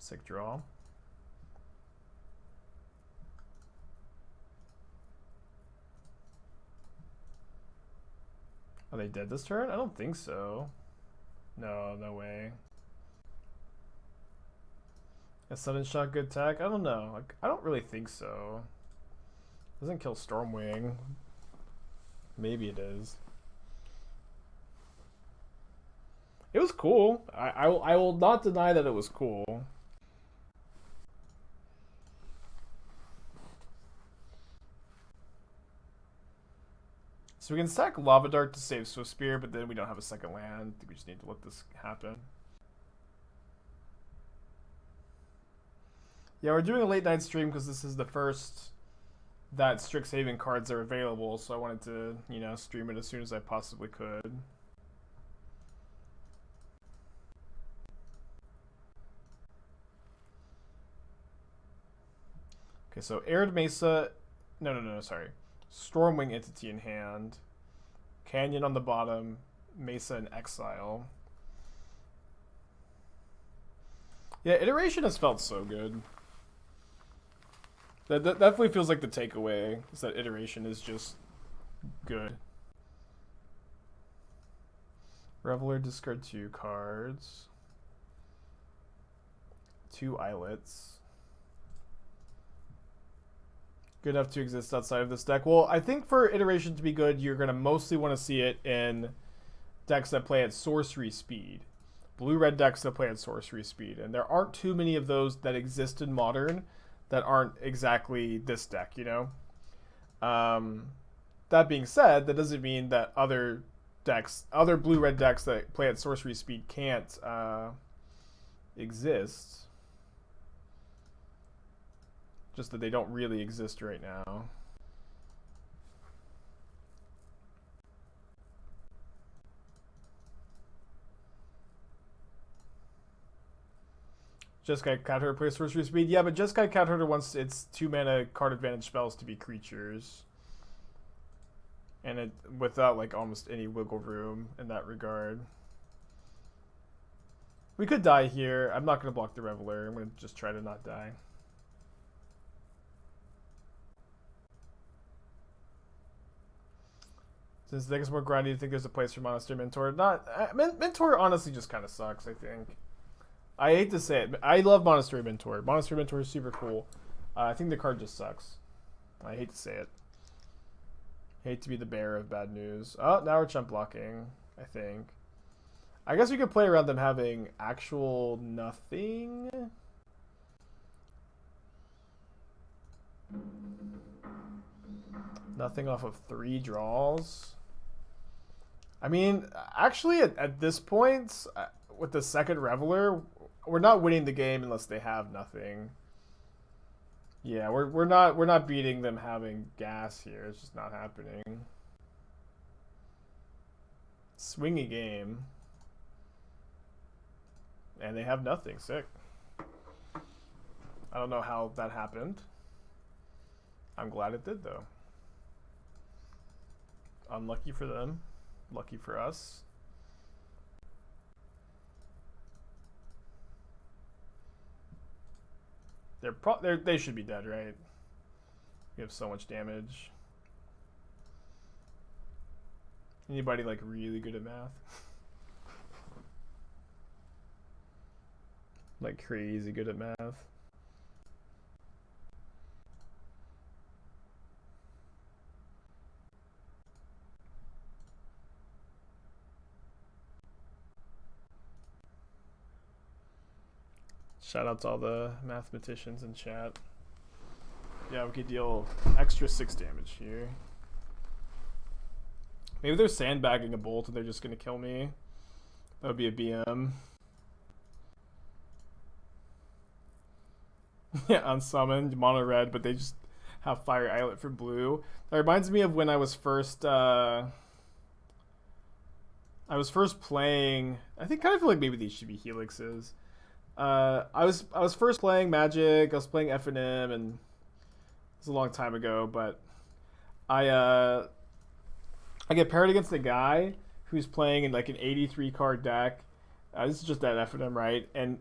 Sick draw. Are they dead this turn? I don't think so. No, no way. A sudden shot good tech? I don't know. Like, I don't really think so. Doesn't kill Stormwing. Maybe it is. It was cool. I will not deny that it was cool. So we can stack Lava Dart to save Swiftspear, but then we don't have a second land. I think we just need to let this happen. Yeah, we're doing a late night stream because this is the first that Strixhaven cards are available, so I wanted to, you know, stream it as soon as I possibly could. Okay, so Arid Mesa, no, sorry. Stormwing Entity in hand, Canyon on the bottom, Mesa in exile. Yeah, Iteration has felt so good. That definitely feels like the takeaway, is that Iteration is just good. Reveler, discard 2 cards. 2 Islets. Good enough to exist outside of this deck. Well, I think for Iteration to be good, you're going to mostly want to see it in decks that play at sorcery speed. Blue-red decks that play at sorcery speed. And there aren't too many of those that exist in Modern that aren't exactly this deck, you know? That being said, that doesn't mean that other blue-red decks that play at sorcery speed can't exist. Just that they don't really exist right now. Jeskai Cathurter plays sorcery speed. Yeah, but Jeskai Cathurter wants its 2 mana card advantage spells to be creatures. And it without like almost any wiggle room in that regard. We could die here. I'm not going to block the Reveler. I'm going to just try to not die. Since the deck is more grindy, do you think there's a place for Monastery Mentor? Mentor honestly just kind of sucks, I think. I hate to say it, but I love Monastery Mentor. Monastery Mentor is super cool. I think the card just sucks. I hate to say it. Hate to be the bearer of bad news. Oh, now we're chump blocking, I think. I guess we could play around them having actual nothing. Nothing off of 3 draws. I mean, actually, at this point, with the second Reveler, we're not winning the game unless they have nothing. Yeah, we're not beating them having gas here. It's just not happening. Swingy game, and they have nothing. Sick. I don't know how that happened. I'm glad it did though. Unlucky for them, lucky for us. They should be dead, right? We have so much damage. Anybody like really good at math? Like crazy good at math. Shout out to all the mathematicians in chat. Yeah, we could deal extra 6 damage here. Maybe they're sandbagging a bolt and they're just going to kill me. That would be a BM. Yeah, unsummoned, mono red, but they just have Fiery Islet for blue. That reminds me of when I was first playing. I think kind of feel like maybe these should be helixes. I was first playing Magic. I was playing FNM, and it was a long time ago. But I get paired against a guy who's playing in like an 83 card deck This is just that FNM, right? And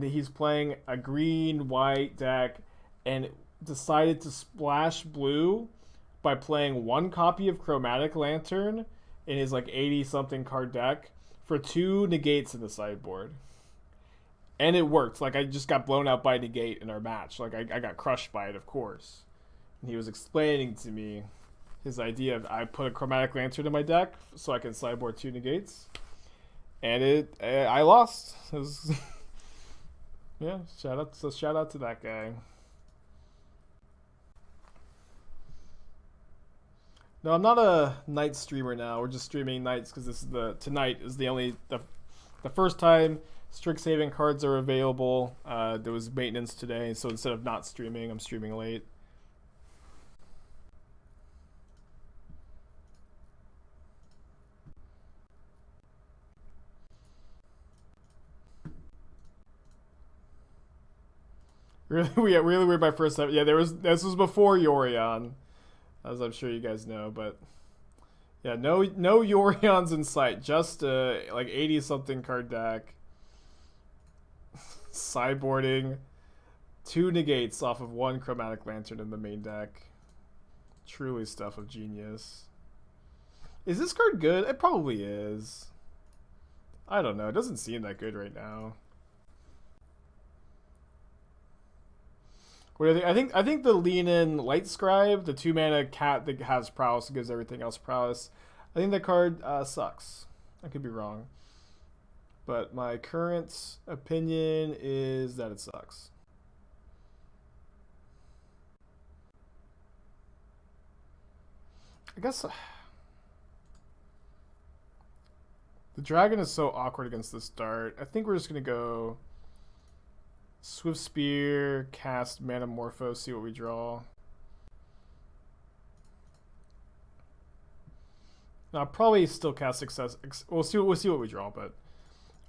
he's playing a green-white deck and decided to splash blue by playing one copy of Chromatic Lantern in his like 80-something card deck for 2 negates in the sideboard. And it worked. Like, I just got blown out by negate in our match. Like, I got crushed by it, of course. And he was explaining to me his idea of I put a Chromatic Lantern in my deck so I can sideboard 2 negates. And I lost. It was yeah, shout out to that guy. No, I'm not a night streamer now. We're just streaming nights because tonight is the first time Strixhaven cards are available. There was maintenance today, so instead of not streaming, I'm streaming late. Really weird. My first time. Yeah, this was before Yorion, as I'm sure you guys know. But yeah, no Yorions in sight. Just like 80-something card deck. Sideboarding 2 negates off of 1 Chromatic Lantern in the main deck. Truly stuff of genius. Is this card good? It probably is. I don't know. It doesn't seem that good right now. What do you think? I think the lean in Light Scribe, the 2-mana cat that has prowess and gives everything else prowess. I think that card sucks. I could be wrong. But my current opinion is that it sucks. I guess the dragon is so awkward against the start. I think we're just going to go Swiftspear, cast Manamorphose, see what we draw. I'll probably still cast we'll see what we draw, but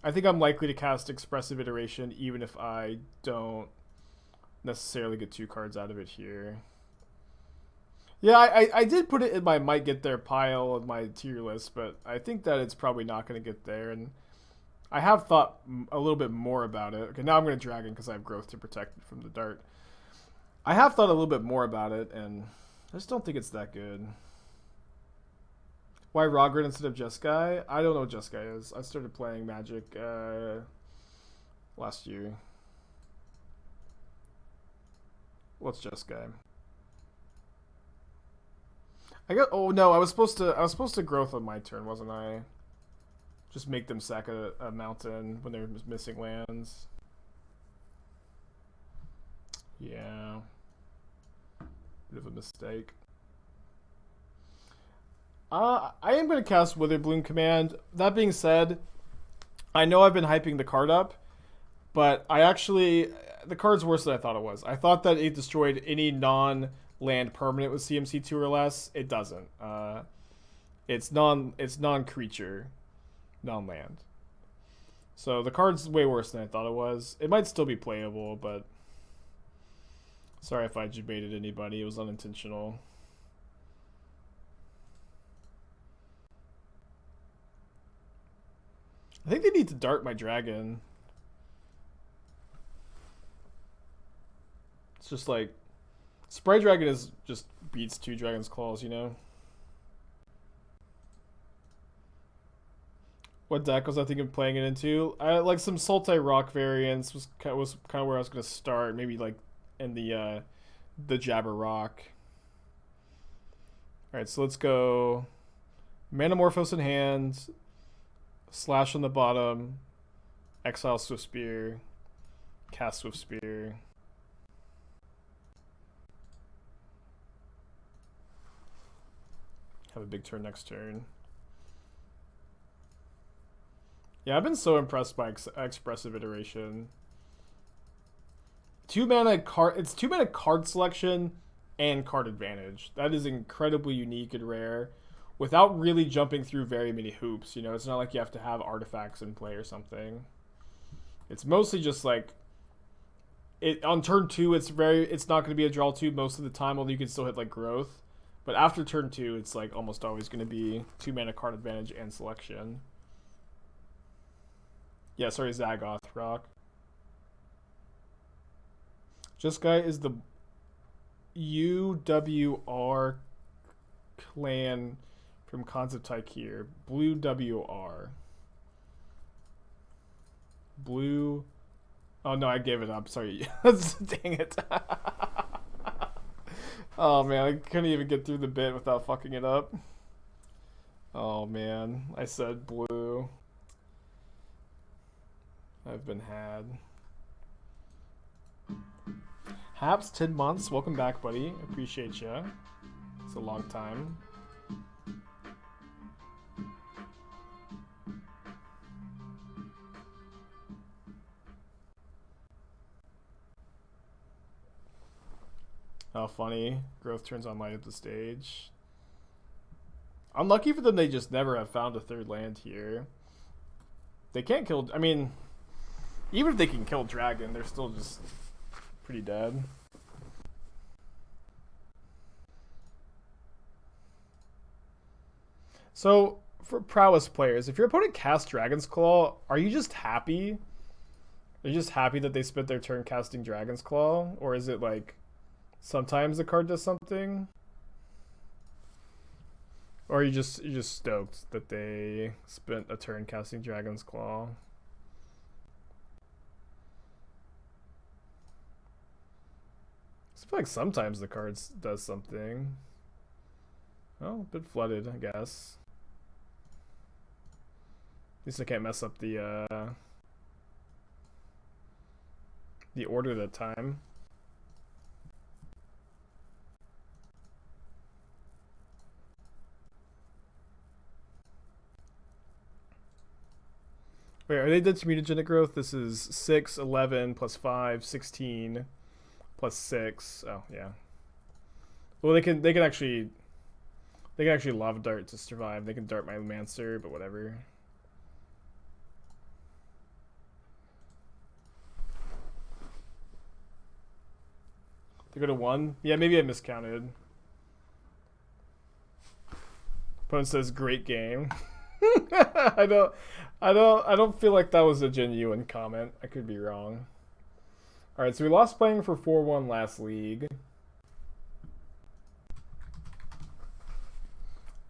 I think I'm likely to cast Expressive Iteration even if I don't necessarily get 2 cards out of it here. Yeah, I did put it in my might get there pile of my tier list, but I think that it's probably not going to get there, and I have thought a little bit more about it. Okay, now I'm going to Dragon because I have growth to protect it from the dart. I have thought a little bit more about it, and I just don't think it's that good. Why Rogred instead of Jeskai? I don't know what Jeskai is. I started playing Magic last year. What's Jeskai? Oh no, I was supposed to growth on my turn, wasn't I? Just make them sack a mountain when they're missing lands. Yeah. Bit of a mistake. I am going to cast Witherbloom Command. That being said, I know I've been hyping the card up, but the card's worse than I thought it was. I thought that it destroyed any non-land permanent with CMC 2 or less. It doesn't. It's non-creature, non-land. So the card's way worse than I thought it was. It might still be playable, but sorry if I debated anybody. It was unintentional. I think they need to dart my dragon. It's just like Sprite Dragon just beats 2 Dragon's Claws, you know? What deck was I thinking of playing it into? Like some Sultai Rock variants was kind of where I was gonna start. Maybe like in the Jabber Rock. All right, so let's go Manamorphose in hand, slash on the bottom, exile Swiftspear, cast Swiftspear. Have a big turn next turn. Yeah, I've been so impressed by Expressive Iteration. 2-mana card. It's 2-mana card selection and card advantage. That is incredibly unique and rare, without really jumping through very many hoops. You know, it's not like you have to have artifacts in play or something. It's mostly just like on turn 2. It's not going to be a draw 2 most of the time, although you can still hit like growth. But after turn 2, it's like almost always going to be 2-mana card advantage and selection. Yeah, sorry, Zagoth Rock. Jeskai is the UWR clan from Concept Tyke here. Blue WR. Blue. Oh no, I gave it up. Sorry. Dang it. Oh man, I couldn't even get through the bit without fucking it up. Oh man, I said blue. I've been had. Haps, 10 months. Welcome back, buddy. Appreciate ya. It's a long time. Oh, funny. Growth turns on light up the stage. Unlucky for them, they just never have found a third land here. They can't kill... I mean, even if they can kill Dragon, they're still just pretty dead. So, for prowess players, if your opponent casts Dragon's Claw, are you just happy? Are you just happy that they spent their turn casting Dragon's Claw? Or is it like, sometimes the card does something? Or are you just stoked that they spent a turn casting Dragon's Claw? I feel like sometimes the cards does something. Oh, a bit flooded, I guess. At least I can't mess up the order that time. Wait, are they dead to Mutagenic Growth? This is 6, 11, plus 5, 16, plus 6. Oh, yeah. Well, they can actually Lava Dart to survive. They can Dart my Lumimancer, but whatever. They go to 1? Yeah, maybe I miscounted. Opponent says great game. I don't feel like that was a genuine comment. I could be wrong. Alright, so we lost playing for 4-1 last league.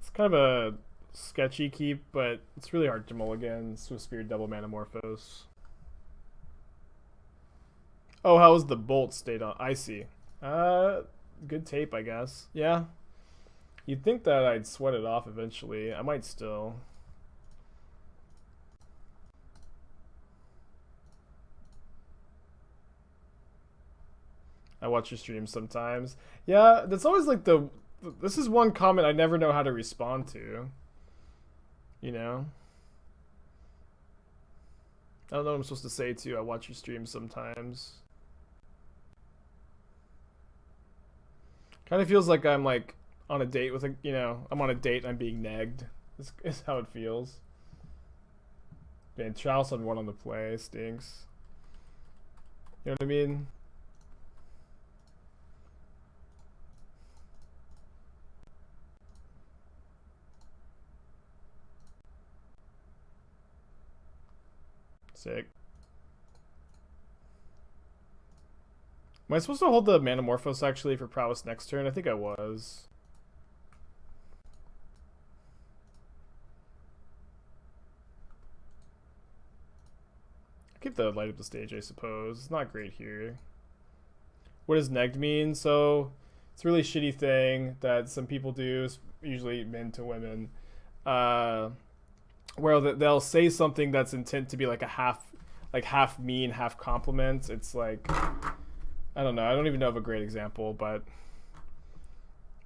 It's kind of a sketchy keep, but it's really hard to mulligan. Swiftspear double Manamorphose. Oh, how was the bolt stayed on? I see. Good tape, I guess. Yeah. You'd think that I'd sweat it off eventually. I might still. I watch your streams sometimes. Yeah, that's always like this is one comment I never know how to respond to. You know? I don't know what I'm supposed to say to you. I watch your streams sometimes. Kind of feels like I'm like on a date with a, I'm on a date and I'm being negged. This is how it feels. Man, Charles on one on the play stinks. You know what I mean? Sick. Am I supposed to hold the Manamorphose actually for prowess next turn? I think I was. Keep the light up the stage, I suppose. It's not great here. What does negged mean? So it's a really shitty thing that some people do, usually men to women, where they'll say something that's intent to be like a half mean, half compliment. It's like, I don't know. I don't even know of a great example, but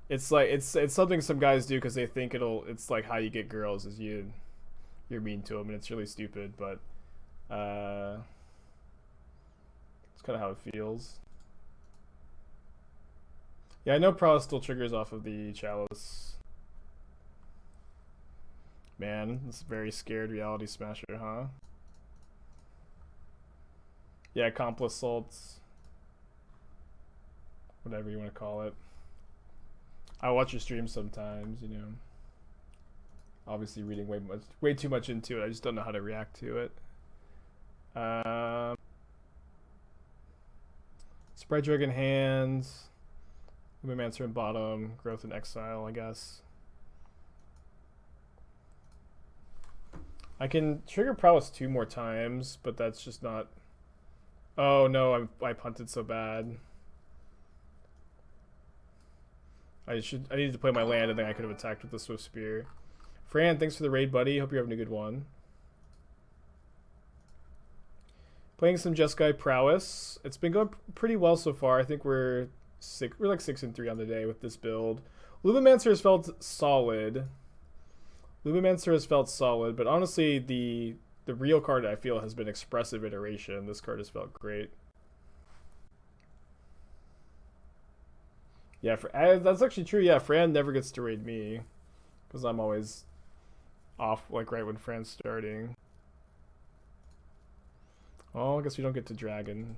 it's like it's something some guys do because they think it's like how you get girls is you're mean to them, and it's really stupid, but it's kind of how it feels. Yeah, I know prowess still triggers off of the chalice. Man, this very scared reality smasher, huh? Yeah, accomplice assaults. Whatever you want to call it. I watch your streams sometimes, obviously reading way too much into it. I just don't know how to react to it. Sprite Dragon hands. Lumimancer in bottom. Growth in exile, I guess. I can trigger Prowess 2 more times, but that's just not... Oh no, I punted so bad. I needed to play my land and then I could have attacked with the Swiftspear. Fran, thanks for the raid, buddy. Hope you're having a good one. Playing some Jeskai Prowess. It's been going pretty well so far. I think we're like 6-3 on the day with this build. Lumimancer has felt solid. But honestly, the real card I feel has been Expressive Iteration. This card has felt great. Yeah, that's actually true. Yeah, Fran never gets to raid me because I'm always off like right when Fran's starting. Oh, I guess we don't get to Dragon.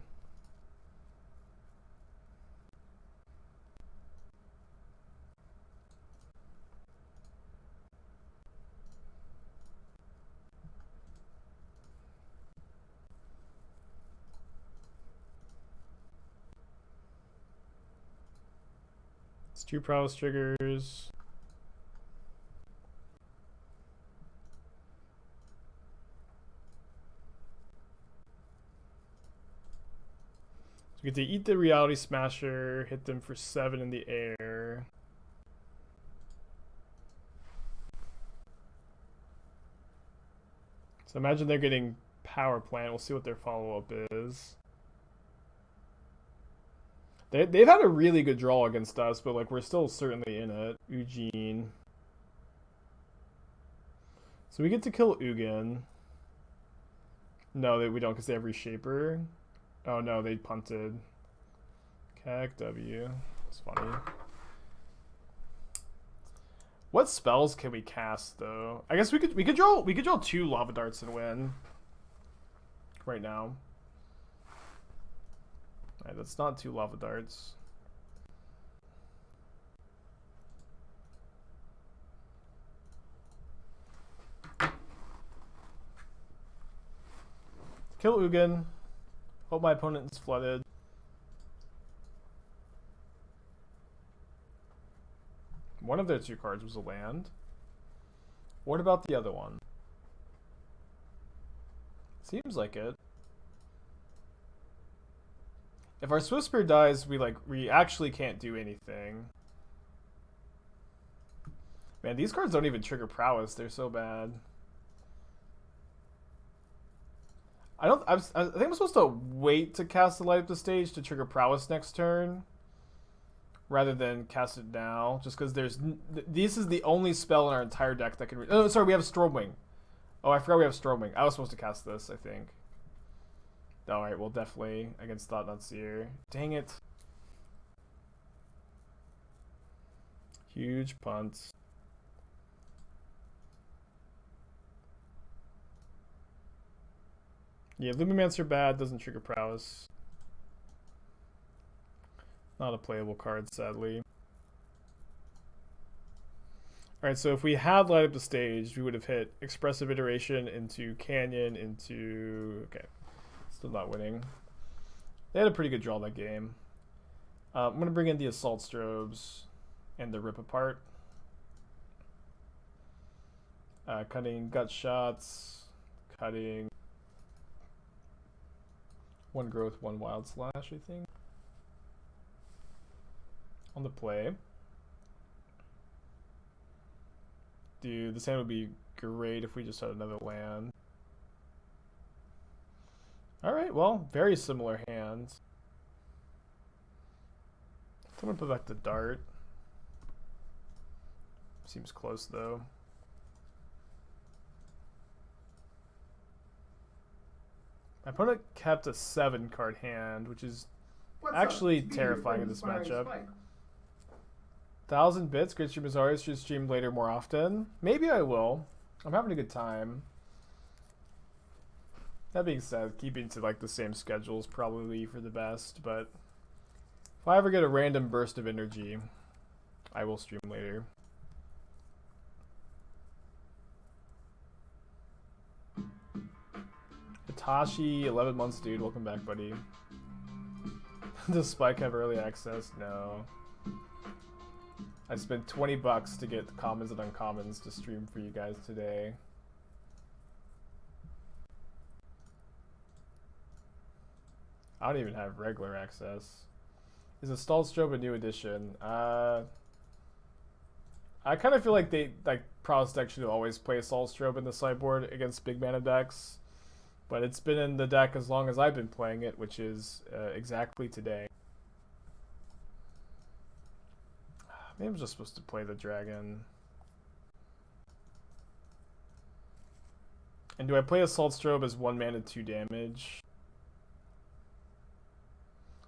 It's 2 Prowess triggers. So we get to eat the Reality Smasher, hit them for 7 in the air. So imagine they're getting Power Plant. We'll see what their follow-up is. They've had a really good draw against us, but like we're still certainly in it. Eugene. So we get to kill Ugin. No, we don't because they have Reshaper. Oh no, they punted. Cac W. It's funny. What spells can we cast though? I guess we could draw 2 Lava Darts and win. Right now. Alright, that's not 2 Lava Darts. Kill Ugin. Hope my opponent is flooded. One of their 2 cards was a land. What about the other one? Seems like it. If our Swiftspear dies, we actually can't do anything. Man, these cards don't even trigger Prowess. They're so bad. I think I'm supposed to wait to cast the Light Up the Stage to trigger Prowess next turn, rather than cast it now. Just because this is the only spell in our entire deck that can. Oh, sorry, we have Stormwing. Oh, I forgot we have Stormwing. I was supposed to cast this, I think. Alright, well, definitely against Thought-Knot Seer. Dang it. Huge punt. Yeah, Lumimancer bad, doesn't trigger Prowess. Not a playable card, sadly. Alright, so if we had Light Up the Stage, we would have hit Expressive Iteration into Canyon, into... Okay. Still not winning. They had a pretty good draw that game. I'm going to bring in the Assault Strobes and the Rip Apart. Cutting Gut Shots. Cutting 1 Growth, 1 Wild Slash, I think. On the play. Dude, this hand would be great if we just had another land. Alright, well, very similar hands. I'm gonna put back the Dart. Seems close though. My opponent kept a 7-card hand, which is actually terrifying in this matchup. 1,000 bits, great stream as always. Should stream later more often. Maybe I will. I'm having a good time. That being said, keeping to like the same schedule is probably for the best, but if I ever get a random burst of energy, I will stream later. Satoshi, 11 months, dude. Welcome back, buddy. Does Spike have early access? No. I spent 20 bucks to get the commons and uncommons to stream for you guys today. I don't even have regular access. Is Assault Strobe a new edition? I kind of feel like Prowess deck should always play Assault Strobe in the sideboard against big mana decks. But it's been in the deck as long as I've been playing it, which is exactly today. Maybe I'm just supposed to play the dragon. And do I play Assault Strobe as 1 mana 2 damage?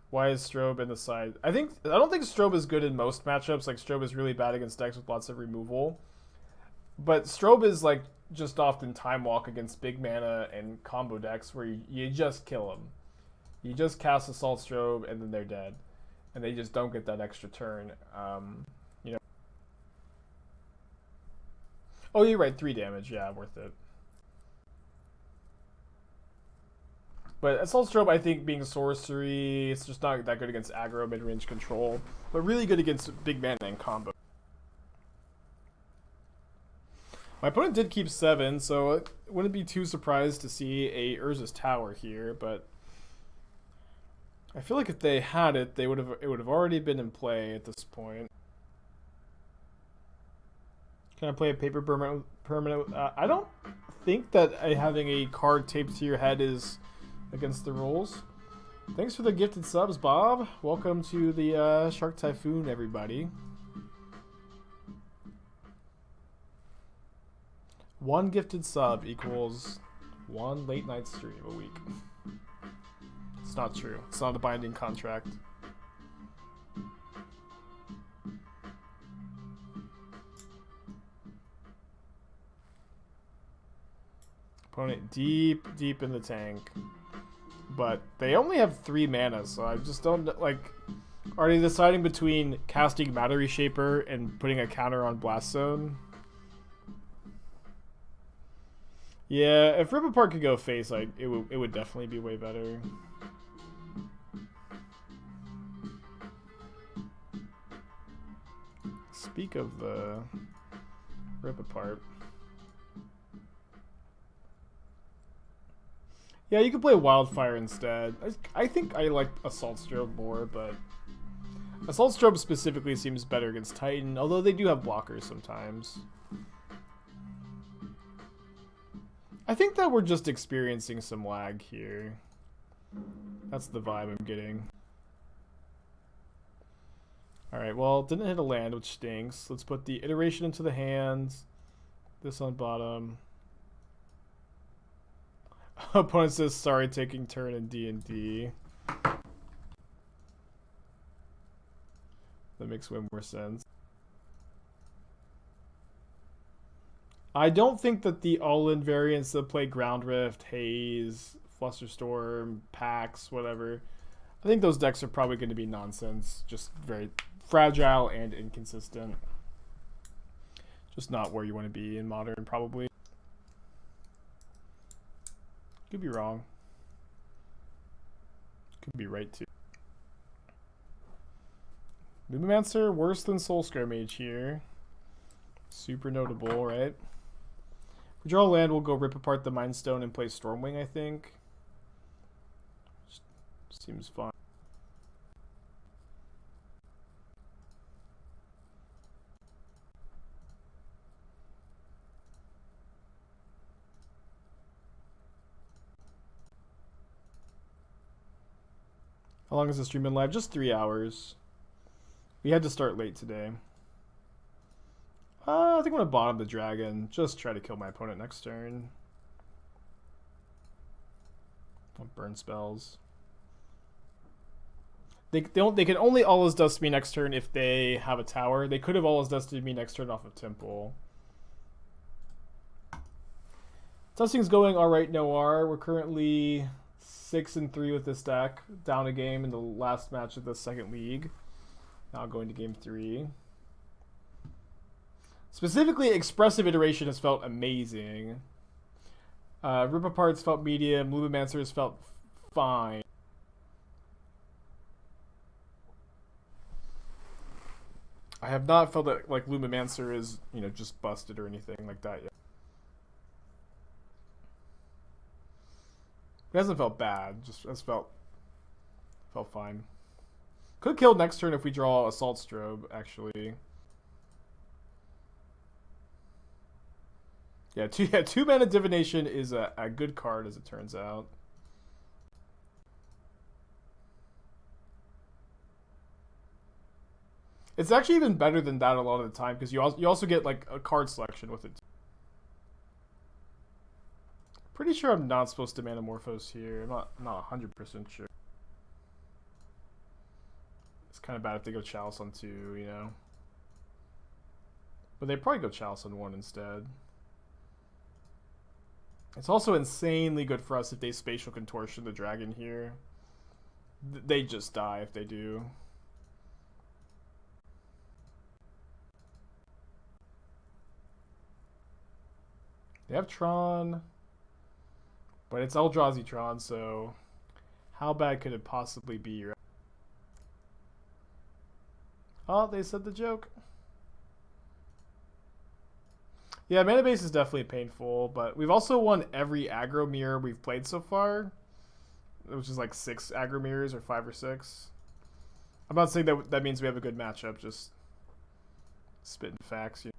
Why is Strobe in the side? I don't think Strobe is good in most matchups. Like, Strobe is really bad against decks with lots of removal. But Strobe is like just often time walk against big mana and combo decks where you just kill them. You just cast Assault Strobe and then they're dead, and they just don't get that extra turn. You know. Oh, you're right. 3 damage. Yeah, worth it. But Assault Strobe, I think, being sorcery, it's just not that good against aggro, mid-range control, but really good against big mana and combo. My opponent did keep 7, so I wouldn't be too surprised to see a Urza's Tower here, but I feel like if they had it, it would have already been in play at this point. Can I play a paper permanent? I don't think that having a card taped to your head is against the rules. Thanks for the gifted subs, Bob. Welcome to the Shark Typhoon, everybody. 1 gifted sub equals 1 late night stream a week. It's not true. It's not a binding contract. Opponent deep in the tank. But they only have 3 mana, so I just don't, like... Are they deciding between casting Matter Reshaper and putting a counter on Blast Zone? Yeah, if Rip Apart could go face, like, it would definitely be way better. Speak of the Rip Apart. Yeah, you could play Wildfire instead. I think I like Assault Strobe more, but Assault Strobe specifically seems better against Titan, although they do have blockers sometimes. I think that we're just experiencing some lag here. That's the vibe I'm getting. Alright, well, didn't hit a land, which stinks. Let's put the iteration into the hands. This on bottom. Opponent says, sorry, taking turn in D&D. That makes way more sense. I don't think that the all-in variants that play Ground Rift, Haze, Flusterstorm, Pax, whatever, I think those decks are probably going to be nonsense. Just very fragile and inconsistent. Just not where you want to be in Modern, probably. Could be wrong. Could be right, too. Lumimancer, worse than Soulscare Mage here. Super notable, right? If we draw a land, we'll go Rip Apart the Mind Stone and play Stormwing, I think. Just seems fun. How long has the stream been live? Just 3 hours. We had to start late today. I think I'm going to bottom the dragon. Just try to kill my opponent next turn. I'll burn spells. They can only All-Is Dust me next turn if they have a tower. They could have All-Is Dusted me next turn off of Temple. Testing's going alright, Noir. We're currently 6-3 with this deck. Down a game in the last match of the second league. Now going to game 3. Specifically, Expressive Iteration has felt amazing. Rip Aparts felt medium. Lumimancers felt fine. I have not felt that like Lumimancer is, you know, just busted or anything like that yet. It hasn't felt bad. Just has felt fine. Could kill next turn if we draw Assault Strobe, actually. Yeah, two mana Divination is a good card as it turns out. It's actually even better than that a lot of the time because you also get like a card selection with it. Pretty sure I'm not supposed to Manamorphose here. I'm not 100% sure. It's kind of bad if they go Chalice on 2, you know. But they probably go Chalice on 1 instead. It's also insanely good for us if they Spatial Contortion the dragon here. They just die if they do. They have Tron, but it's Eldrazi Tron, so how bad could it possibly be? Oh, they said the joke. Yeah, mana base is definitely painful, but we've also won every aggro mirror we've played so far, which is like 6 aggro mirrors or 5 or 6. I'm not saying that means we have a good matchup, just spitting facts. You know.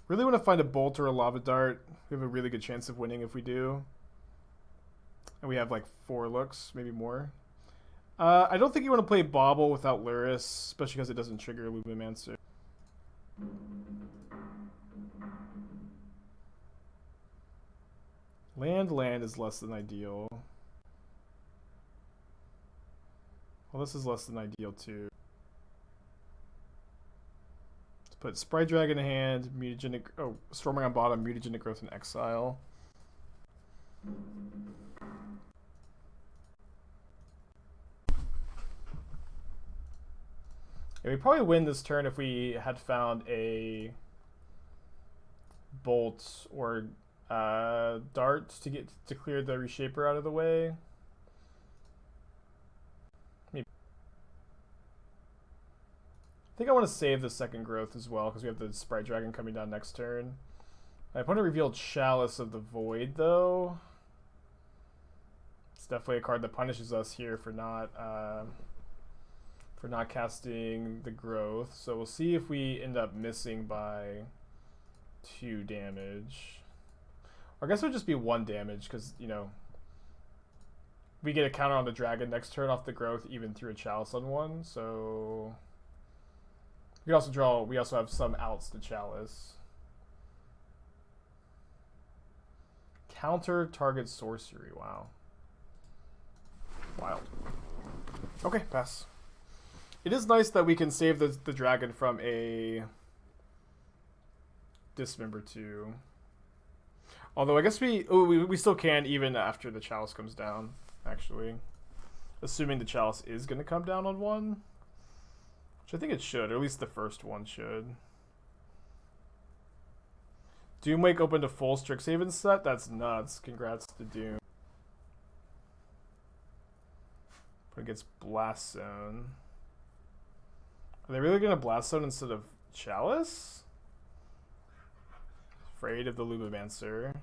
Really want to find a Bolt or a Lava Dart. We have a really good chance of winning if we do. And we have like 4 looks, maybe more. I don't think you want to play Bauble without Luris, especially because it doesn't trigger Lumimancer. Land is less than ideal. Well, this is less than ideal too. Let's put Sprite Dragon in hand, Mutagenic, Stormwing on bottom, Mutagenic Growth in exile. Yeah, we'd probably win this turn if we had found a Bolt or Dart to clear the Reshaper out of the way. Maybe. I think I want to save the second growth as well because we have the Sprite Dragon coming down next turn. My opponent revealed Chalice of the Void though. It's definitely a card that punishes us here for not casting the growth. So we'll see if we end up missing by 2 damage. Or I guess it would just be 1 damage because, you know, we get a counter on the dragon next turn off the growth even through a Chalice on 1. So we also have some outs to Chalice. Counter target sorcery. Wow. Wild. Okay, pass. It is nice that we can save the dragon from a Dismember too. Although I guess we still can even after the Chalice comes down, actually. Assuming the Chalice is going to come down on 1. Which I think it should, or at least the first one should. Doomwake opened a full Strixhaven set? That's nuts. Congrats to Doom. But against Blast Zone. Are they really going to Blast Zone instead of Chalice? Afraid of the Lumimancer.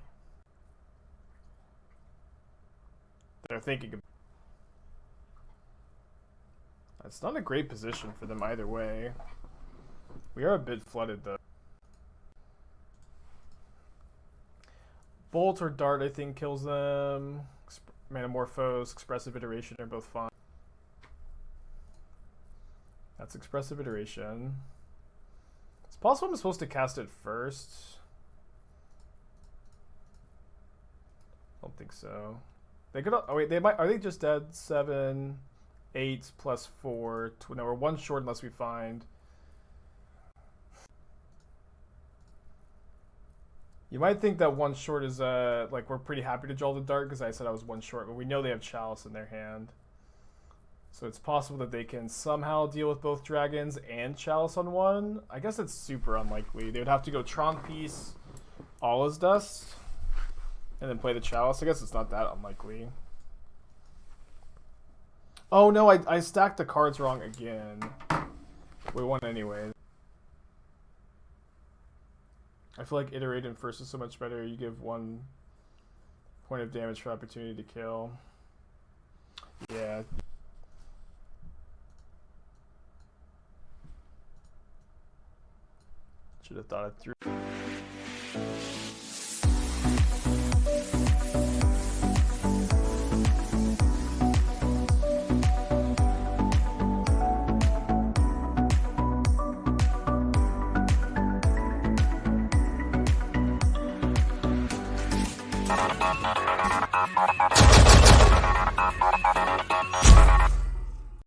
They're thinking. It's not a great position for them either way. We are a bit flooded though. Bolt or Dart I think kills them. Manamorphose, Expressive Iteration are both fine. That's Expressive Iteration. It's possible I'm supposed to cast it first. I don't think so. They could. Oh wait, they might. Are they just dead? 7, 8 plus 4. No, we're 1 short unless we find. You might think that 1 short is like we're pretty happy to draw the dart because I said I was 1 short, but we know they have Chalice in their hand. So it's possible that they can somehow deal with both dragons and Chalice on one. I guess it's super unlikely. They would have to go Tron Piece, All Is Dust, and then play the Chalice. I guess it's not that unlikely. Oh no, I stacked the cards wrong again. We won anyway. I feel like iterating first is so much better. You give 1 point of damage for opportunity to kill. Yeah. Should have thought it through.